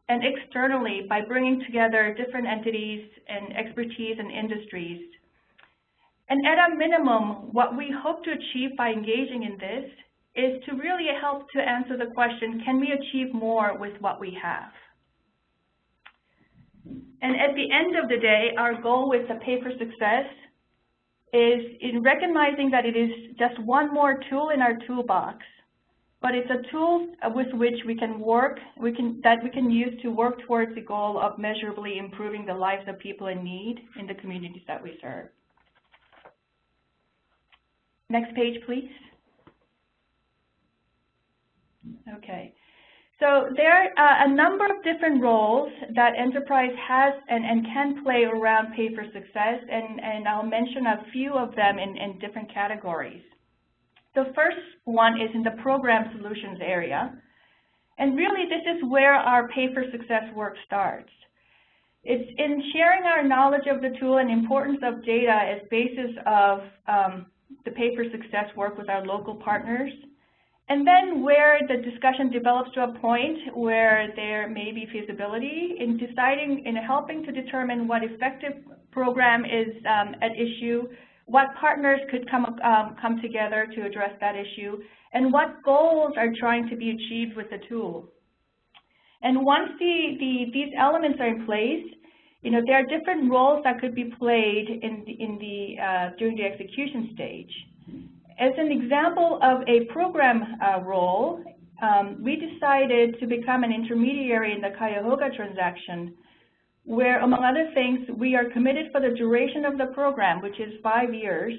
and externally by bringing together different entities and expertise and industries. And at a minimum, what we hope to achieve by engaging in this is to really help to answer the question, can we achieve more with what we have? And at the end of the day, our goal with the Pay for Success is in recognizing that it is just one more tool in our toolbox, but it's a tool with which we can work, that we can use to work towards the goal of measurably improving the lives of people in need in the communities that we serve. Next page, please. Okay. So there are a number of different roles that enterprise has and can play around Pay for Success, and I'll mention a few of them in different categories. The first one is in the program solutions area, and really this is where our Pay for Success work starts. It's in sharing our knowledge of the tool and importance of data as basis of the Pay for Success work with our local partners. And then where the discussion develops to a point where there may be feasibility in deciding, in helping to determine what effective program is at issue, what partners could come together to address that issue, and what goals are trying to be achieved with the tool. And once these elements are in place, there are different roles that could be played during the execution stage. As an example of a program role, we decided to become an intermediary in the Cuyahoga transaction, where, among other things, we are committed for the duration of the program, which is 5 years,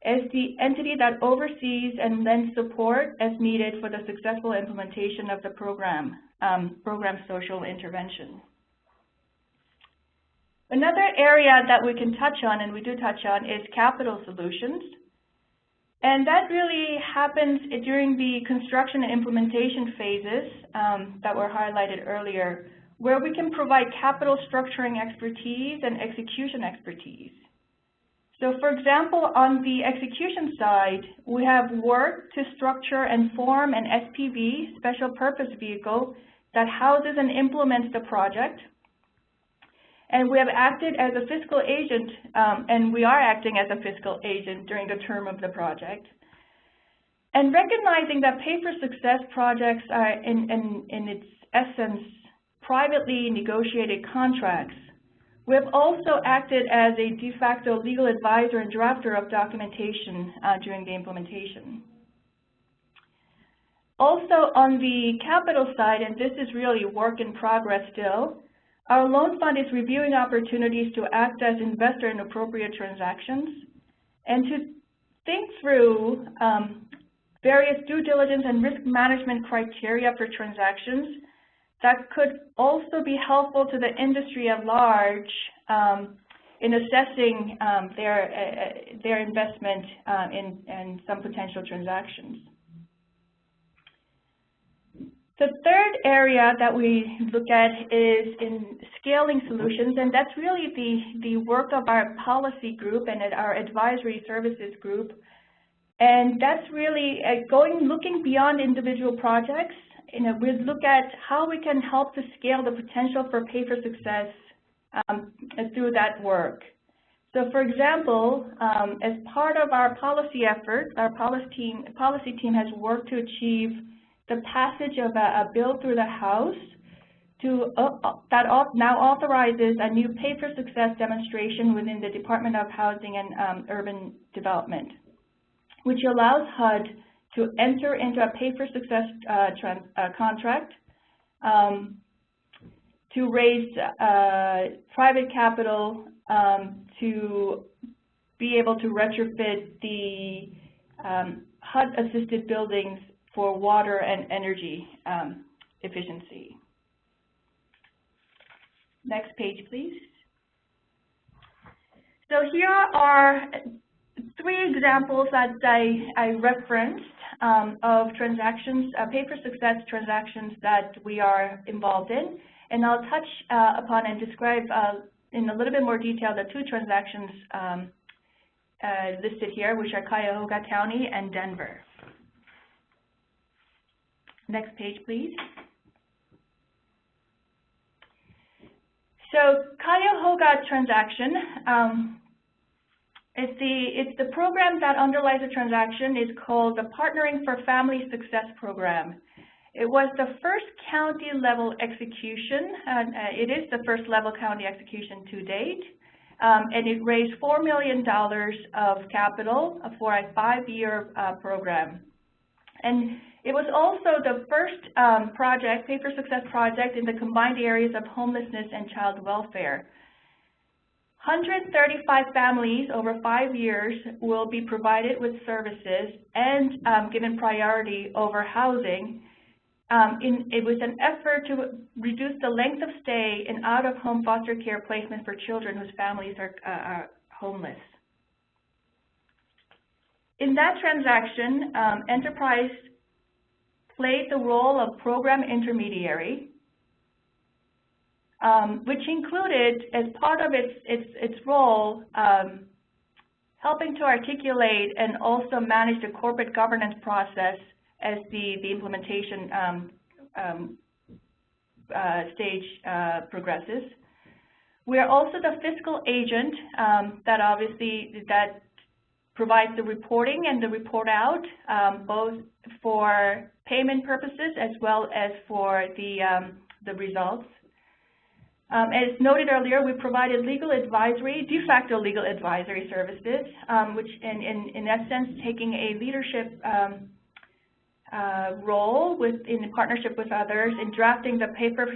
as the entity that oversees and then support as needed for the successful implementation of the program social intervention. Another area that we can touch on, and we do touch on, is capital solutions. And that really happens during the construction and implementation phases that were highlighted earlier, where we can provide capital structuring expertise and execution expertise. So for example, on the execution side, we have worked to structure and form an SPV, special purpose vehicle, that houses and implements the project. And we have acted as a fiscal agent, and we are acting as a fiscal agent during the term of the project. And recognizing that Pay for Success projects are, in its essence, privately negotiated contracts, we have also acted as a de facto legal advisor and drafter of documentation during the implementation. Also on the capital side, and this is really work in progress still, our loan fund is reviewing opportunities to act as investor in appropriate transactions and to think through various due diligence and risk management criteria for transactions that could also be helpful to the industry at large in assessing their investment in some potential transactions. The third area that we look at is in scaling solutions, and that's really the work of our policy group and our advisory services group. And that's really looking beyond individual projects. We look at how we can help to scale the potential for Pay for Success through that work. So for example, as part of our policy efforts, our policy team has worked to achieve the passage of a bill through the House that now authorizes a new Pay for Success demonstration within the Department of Housing and Urban Development, which allows HUD to enter into a Pay for Success contract to raise private capital to be able to retrofit the HUD-assisted buildings for water and energy efficiency. Next page, please. So here are 3 examples that I referenced of transactions, Pay for Success transactions that we are involved in. And I'll touch upon and describe in a little bit more detail the 2 transactions listed here, which are Cuyahoga County and Denver. Next page, please. So Cuyahoga transaction It's the program that underlies the transaction is called the Partnering for Family Success Program. It was the first county-level execution, and it is the first-level county execution to date, and it raised $4 million of capital for a 5-year program. And it was also the first project, Pay for Success project, in the combined areas of homelessness and child welfare. 135 families over 5 years will be provided with services and given priority over housing. It was an effort to reduce the length of stay in out-of-home foster care placement for children whose families are homeless. In that transaction, Enterprise played the role of program intermediary, which included, as part of its role, helping to articulate and also manage the corporate governance process as the implementation stage progresses. We are also the fiscal agent that provides the reporting and the report out, both for payment purposes as well as for the results. As noted earlier, we provided legal advisory, de facto legal advisory services, which in essence taking a leadership role in partnership with others in drafting the Pay for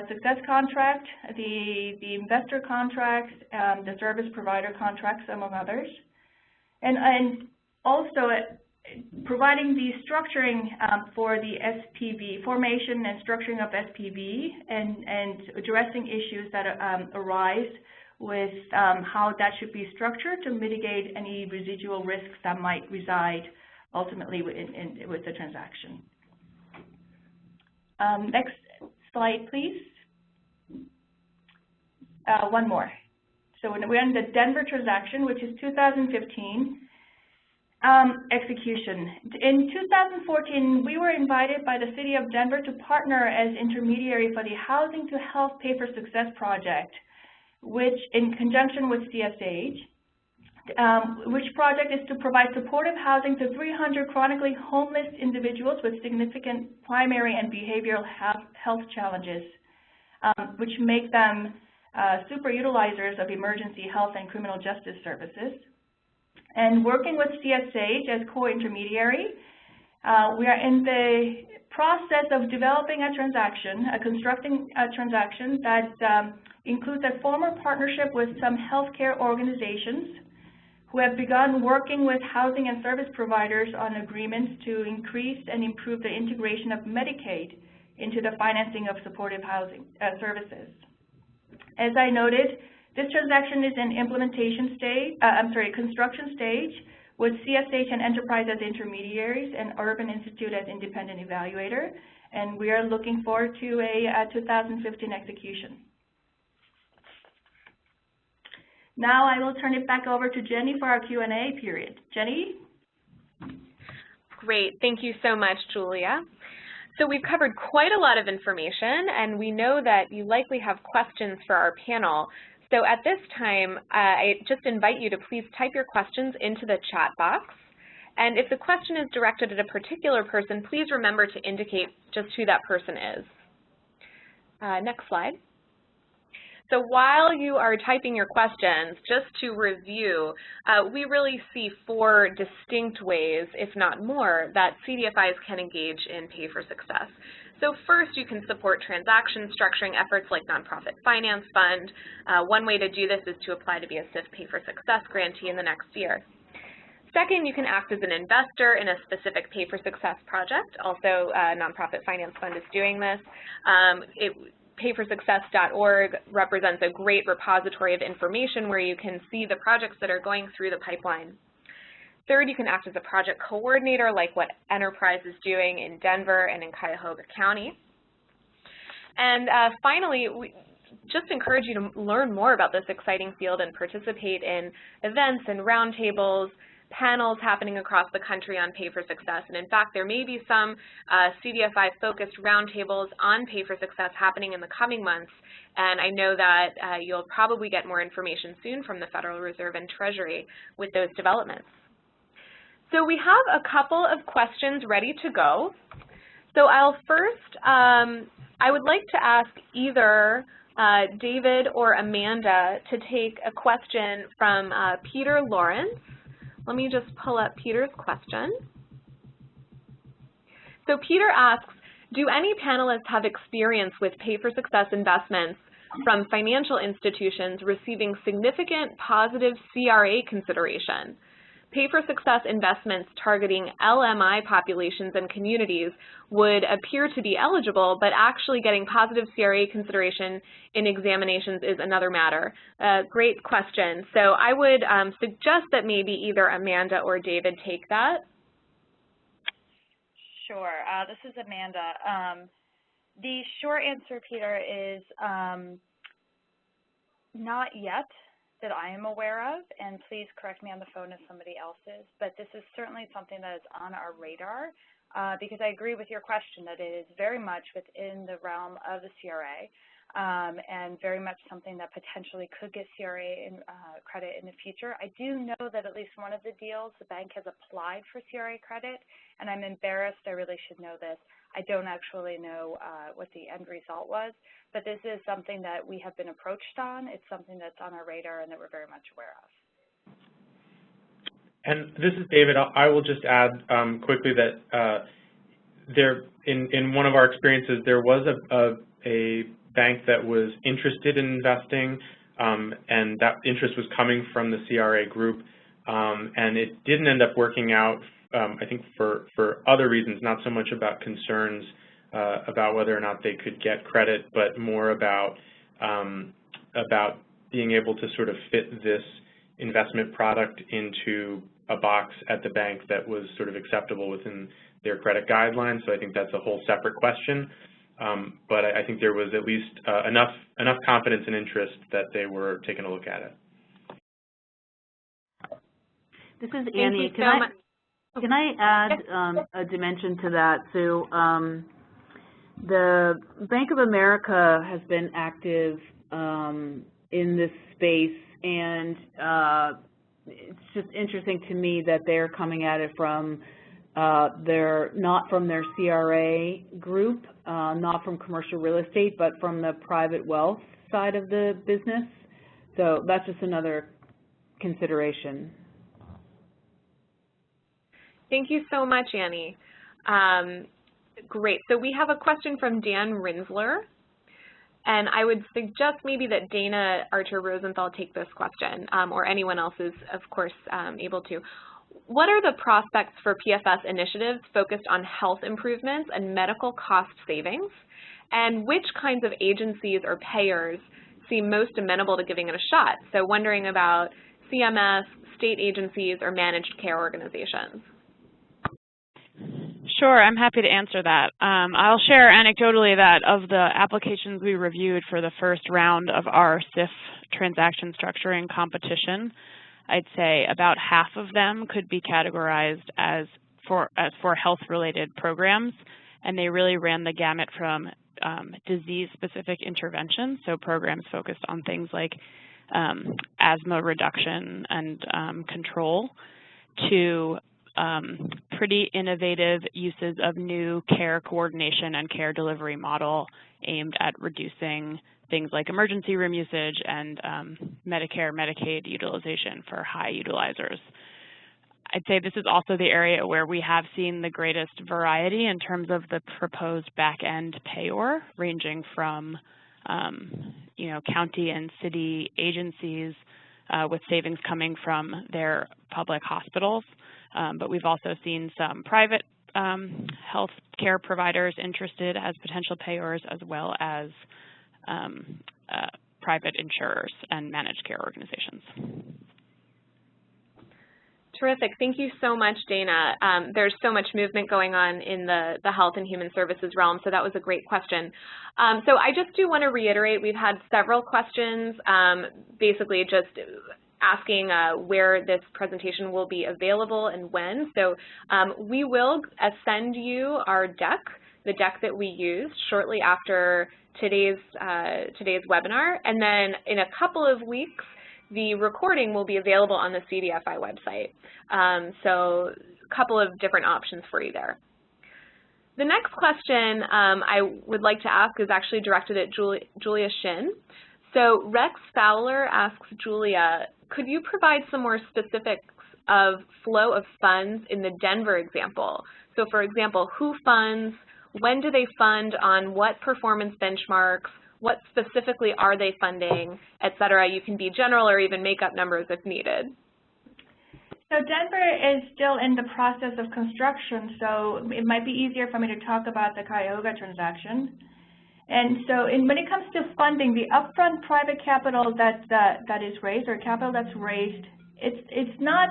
Success contract, the investor contracts, the service provider contracts, among others, and also providing the structuring for the SPV, formation and structuring of SPV, and addressing issues that arise with how that should be structured to mitigate any residual risks that might reside ultimately with the transaction. Next slide, please. One more. So we're in the Denver transaction, which is 2015 execution. In 2014, we were invited by the City of Denver to partner as intermediary for the Housing to Health Pay for Success project, which in conjunction with CSH, which project is to provide supportive housing to 300 chronically homeless individuals with significant primary and behavioral health challenges, which make them super utilizers of emergency health and criminal justice services. And working with CSH as co-intermediary, we are in the process of developing a transaction, constructing a transaction that includes a former partnership with some healthcare organizations who have begun working with housing and service providers on agreements to increase and improve the integration of Medicaid into the financing of supportive housing services. As I noted, this transaction is in construction stage, with CSH and Enterprise as intermediaries and Urban Institute as independent evaluator, and we are looking forward to a 2015 execution. Now I will turn it back over to Jenny for our Q&A period. Jenny? Great. Thank you so much, Julia. So we've covered quite a lot of information, and we know that you likely have questions for our panel. So at this time, I just invite you to please type your questions into the chat box. And if the question is directed at a particular person, please remember to indicate just who that person is. Next slide. So while you are typing your questions, just to review, we really see 4 distinct ways, if not more, that CDFIs can engage in Pay for Success. So first, you can support transaction structuring efforts like Nonprofit Finance Fund. One way to do this is to apply to be a SIF Pay for Success grantee in the next year. Second, you can act as an investor in a specific Pay for Success project. Also, Nonprofit Finance Fund is doing this. Payforsuccess.org represents a great repository of information where you can see the projects that are going through the pipeline. Third, you can act as a project coordinator like what Enterprise is doing in Denver and in Cuyahoga County. And finally, we just encourage you to learn more about this exciting field and participate in events and roundtables. panels happening across the country on Pay for Success. And in fact, there may be some CDFI-focused roundtables on Pay for Success happening in the coming months. And I know that you'll probably get more information soon from the Federal Reserve and Treasury with those developments. So we have a couple of questions ready to go. So I'll first, I would like to ask either David or Amanda to take a question from Peter Lawrence. Let me just pull up Peter's question. So Peter asks, do any panelists have experience with Pay for Success investments from financial institutions receiving significant positive CRA consideration? Pay for Success investments targeting LMI populations and communities would appear to be eligible, but actually getting positive CRA consideration in examinations is another matter. Great question. So I would suggest that maybe either Amanda or David take that. Sure. This is Amanda. The short answer, Peter, is not yet, that I am aware of, and please correct me on the phone if somebody else is, but this is certainly something that is on our radar because I agree with your question that it is very much within the realm of the CRA and very much something that potentially could get CRA credit in the future. I do know that at least one of the deals, the bank has applied for CRA credit, and I'm embarrassed, I really should know this. I don't actually know what the end result was, but this is something that we have been approached on. It's something that's on our radar and that we're very much aware of. And this is David. I will just add quickly that in one of our experiences, there was a bank that was interested in investing, and that interest was coming from the CRA group, and it didn't end up working out, I think for other reasons, not so much about concerns about whether or not they could get credit, but more about being able to sort of fit this investment product into a box at the bank that was sort of acceptable within their credit guidelines. So I think that's a whole separate question. But I think there was at least enough confidence and interest that they were taking a look at it. This is Annie. Can I add a dimension to that? So the Bank of America has been active in this space, and it's just interesting to me that they're coming at it from not from their CRA group, not from commercial real estate, but from the private wealth side of the business. So that's just another consideration. Thank you so much, Annie. Great. So we have a question from Dan Rinsler, and I would suggest maybe that Dana Archer-Rosenthal take this question, or anyone else is, of course, able to. What are the prospects for PFS initiatives focused on health improvements and medical cost savings? And which kinds of agencies or payers seem most amenable to giving it a shot? So wondering about CMS, state agencies, or managed care organizations. Sure, I'm happy to answer that. I'll share anecdotally that of the applications we reviewed for the first round of our SIF transaction structuring competition, I'd say about half of them could be categorized as for health-related programs, and they really ran the gamut from disease-specific interventions, so programs focused on things like asthma reduction and control, to pretty innovative uses of new care coordination and care delivery model aimed at reducing things like emergency room usage and Medicare, Medicaid utilization for high utilizers. I'd say this is also the area where we have seen the greatest variety in terms of the proposed back-end payor, ranging from county and city agencies with savings coming from their public hospitals. But we've also seen some private health care providers interested as potential payors, as well as private insurers and managed care organizations. Terrific. Thank you so much, Dana. There's so much movement going on in the health and human services realm, so that was a great question. So I just do want to reiterate, we've had several questions, basically just asking where this presentation will be available and when. So we will send you our deck, the deck that we used shortly after today's webinar, and then in a couple of weeks, the recording will be available on the CDFI website. So a couple of different options for you there. The next question I would like to ask is actually directed at Julia Shin. So Rex Fowler asks Julia, could you provide some more specifics of flow of funds in the Denver example? So for example, who funds, when do they fund, on what performance benchmarks, what specifically are they funding, et cetera? You can be general or even make up numbers if needed. So Denver is still in the process of construction, so it might be easier for me to talk about the Cuyahoga transaction. And so when it comes to funding, the upfront private capital that is raised, or capital that's raised, it's not,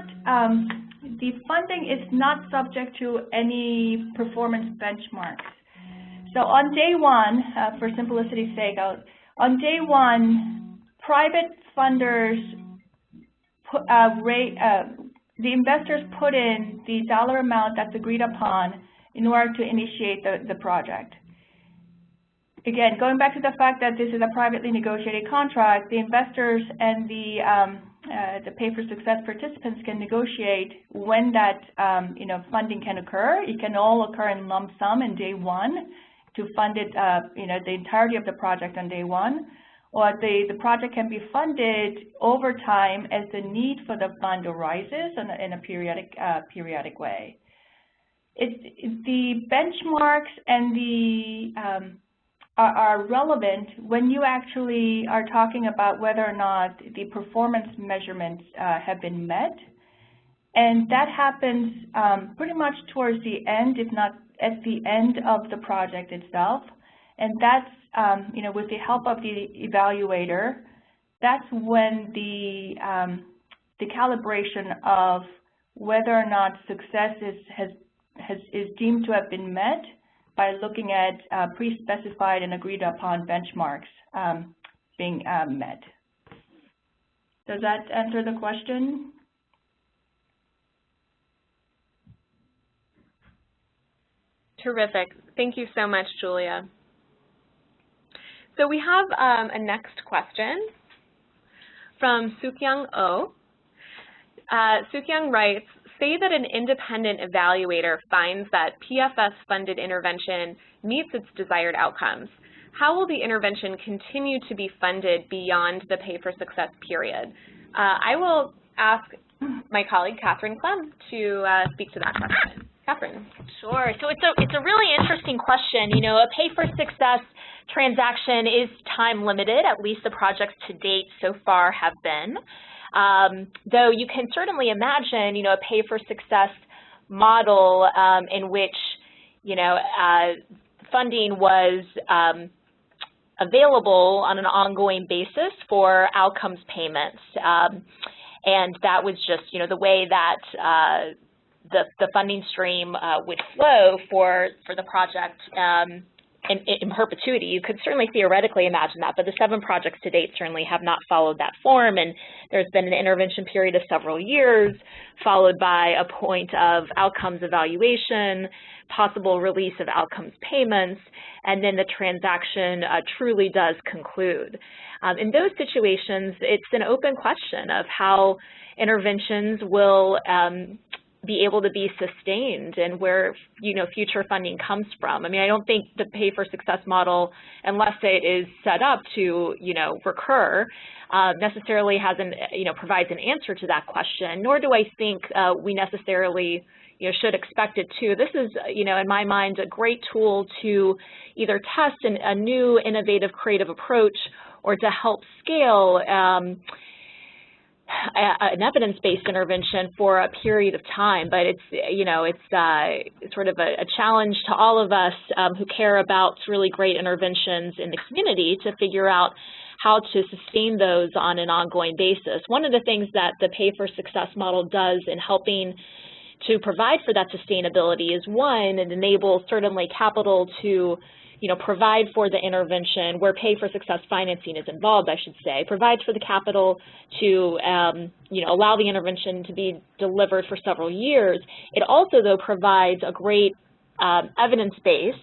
the funding is not subject to any performance benchmarks. So on day one, for simplicity's sake, on day one, private funders the investors put in the dollar amount that's agreed upon in order to initiate the project. Again, going back to the fact that this is a privately negotiated contract, the investors and the Pay for Success participants can negotiate when that funding can occur. It can all occur in lump sum in day one to fund it, the entirety of the project on day one, or the project can be funded over time as the need for the fund arises in a periodic way. The benchmarks and the are relevant when you actually are talking about whether or not the performance measurements have been met, and that happens pretty much towards the end, if not at the end of the project itself. And that's, with the help of the evaluator, that's when the calibration of whether or not success is deemed to have been met by looking at pre-specified and agreed upon benchmarks being met. Does that answer the question? Terrific. Thank you so much, Julia. So we have a next question from Sukyung Oh. Sukyung writes, say that an independent evaluator finds that PFS-funded intervention meets its desired outcomes. How will the intervention continue to be funded beyond the Pay for Success period? I will ask my colleague, Catherine Clem, to speak to that question. Catherine. Sure. So it's a really interesting question. A Pay for Success transaction is time limited, at least the projects to date so far have been. Though you can certainly imagine, a Pay for Success model in which, funding was available on an ongoing basis for outcomes payments. And that was just, the way that the funding stream would flow for the project in perpetuity. You could certainly theoretically imagine that, but the 7 projects to date certainly have not followed that form, and there's been an intervention period of several years, followed by a point of outcomes evaluation, possible release of outcomes payments, and then the transaction truly does conclude. In those situations, it's an open question of how interventions will be able to be sustained and where, future funding comes from. I mean, I don't think the Pay for Success model, unless it is set up to, recur, necessarily provides an answer to that question, nor do I think we necessarily, should expect it to. This is, in my mind, a great tool to either test a new, innovative, creative approach or to help scale an evidence-based intervention for a period of time, but it's sort of a challenge to all of us who care about really great interventions in the community to figure out how to sustain those on an ongoing basis. One of the things that the Pay for Success model does in helping to provide for that sustainability is, one, it enables certainly capital to provide for the intervention, where Pay for Success financing is involved, I should say, provides for the capital to, allow the intervention to be delivered for several years. It also, though, provides a great evidence base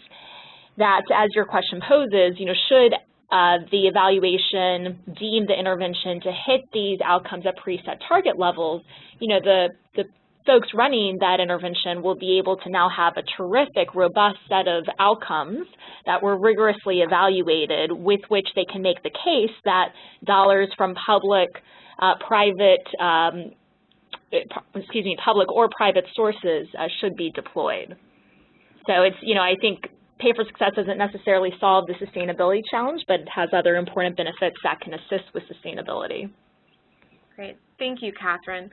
that, as your question poses, should the evaluation deem the intervention to hit these outcomes at preset target levels, the folks running that intervention will be able to now have a terrific, robust set of outcomes that were rigorously evaluated, with which they can make the case that dollars from public or private sources should be deployed. So it's, I think Pay for Success doesn't necessarily solve the sustainability challenge, but it has other important benefits that can assist with sustainability. Great. Thank you, Catherine.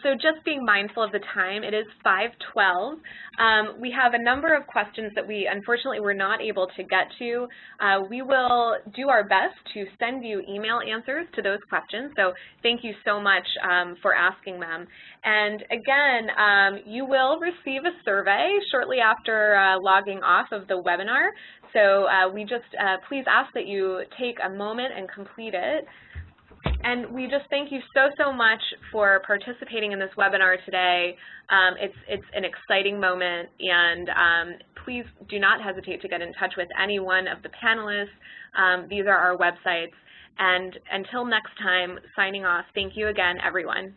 So just being mindful of the time, it is 5:12. We have a number of questions that we unfortunately were not able to get to. We will do our best to send you email answers to those questions, so thank you so much for asking them. And again, you will receive a survey shortly after logging off of the webinar, so we just please ask that you take a moment and complete it. And we just thank you so much for participating in this webinar today. It's an exciting moment, and please do not hesitate to get in touch with any one of the panelists. These are our websites. And until next time, signing off, thank you again, everyone.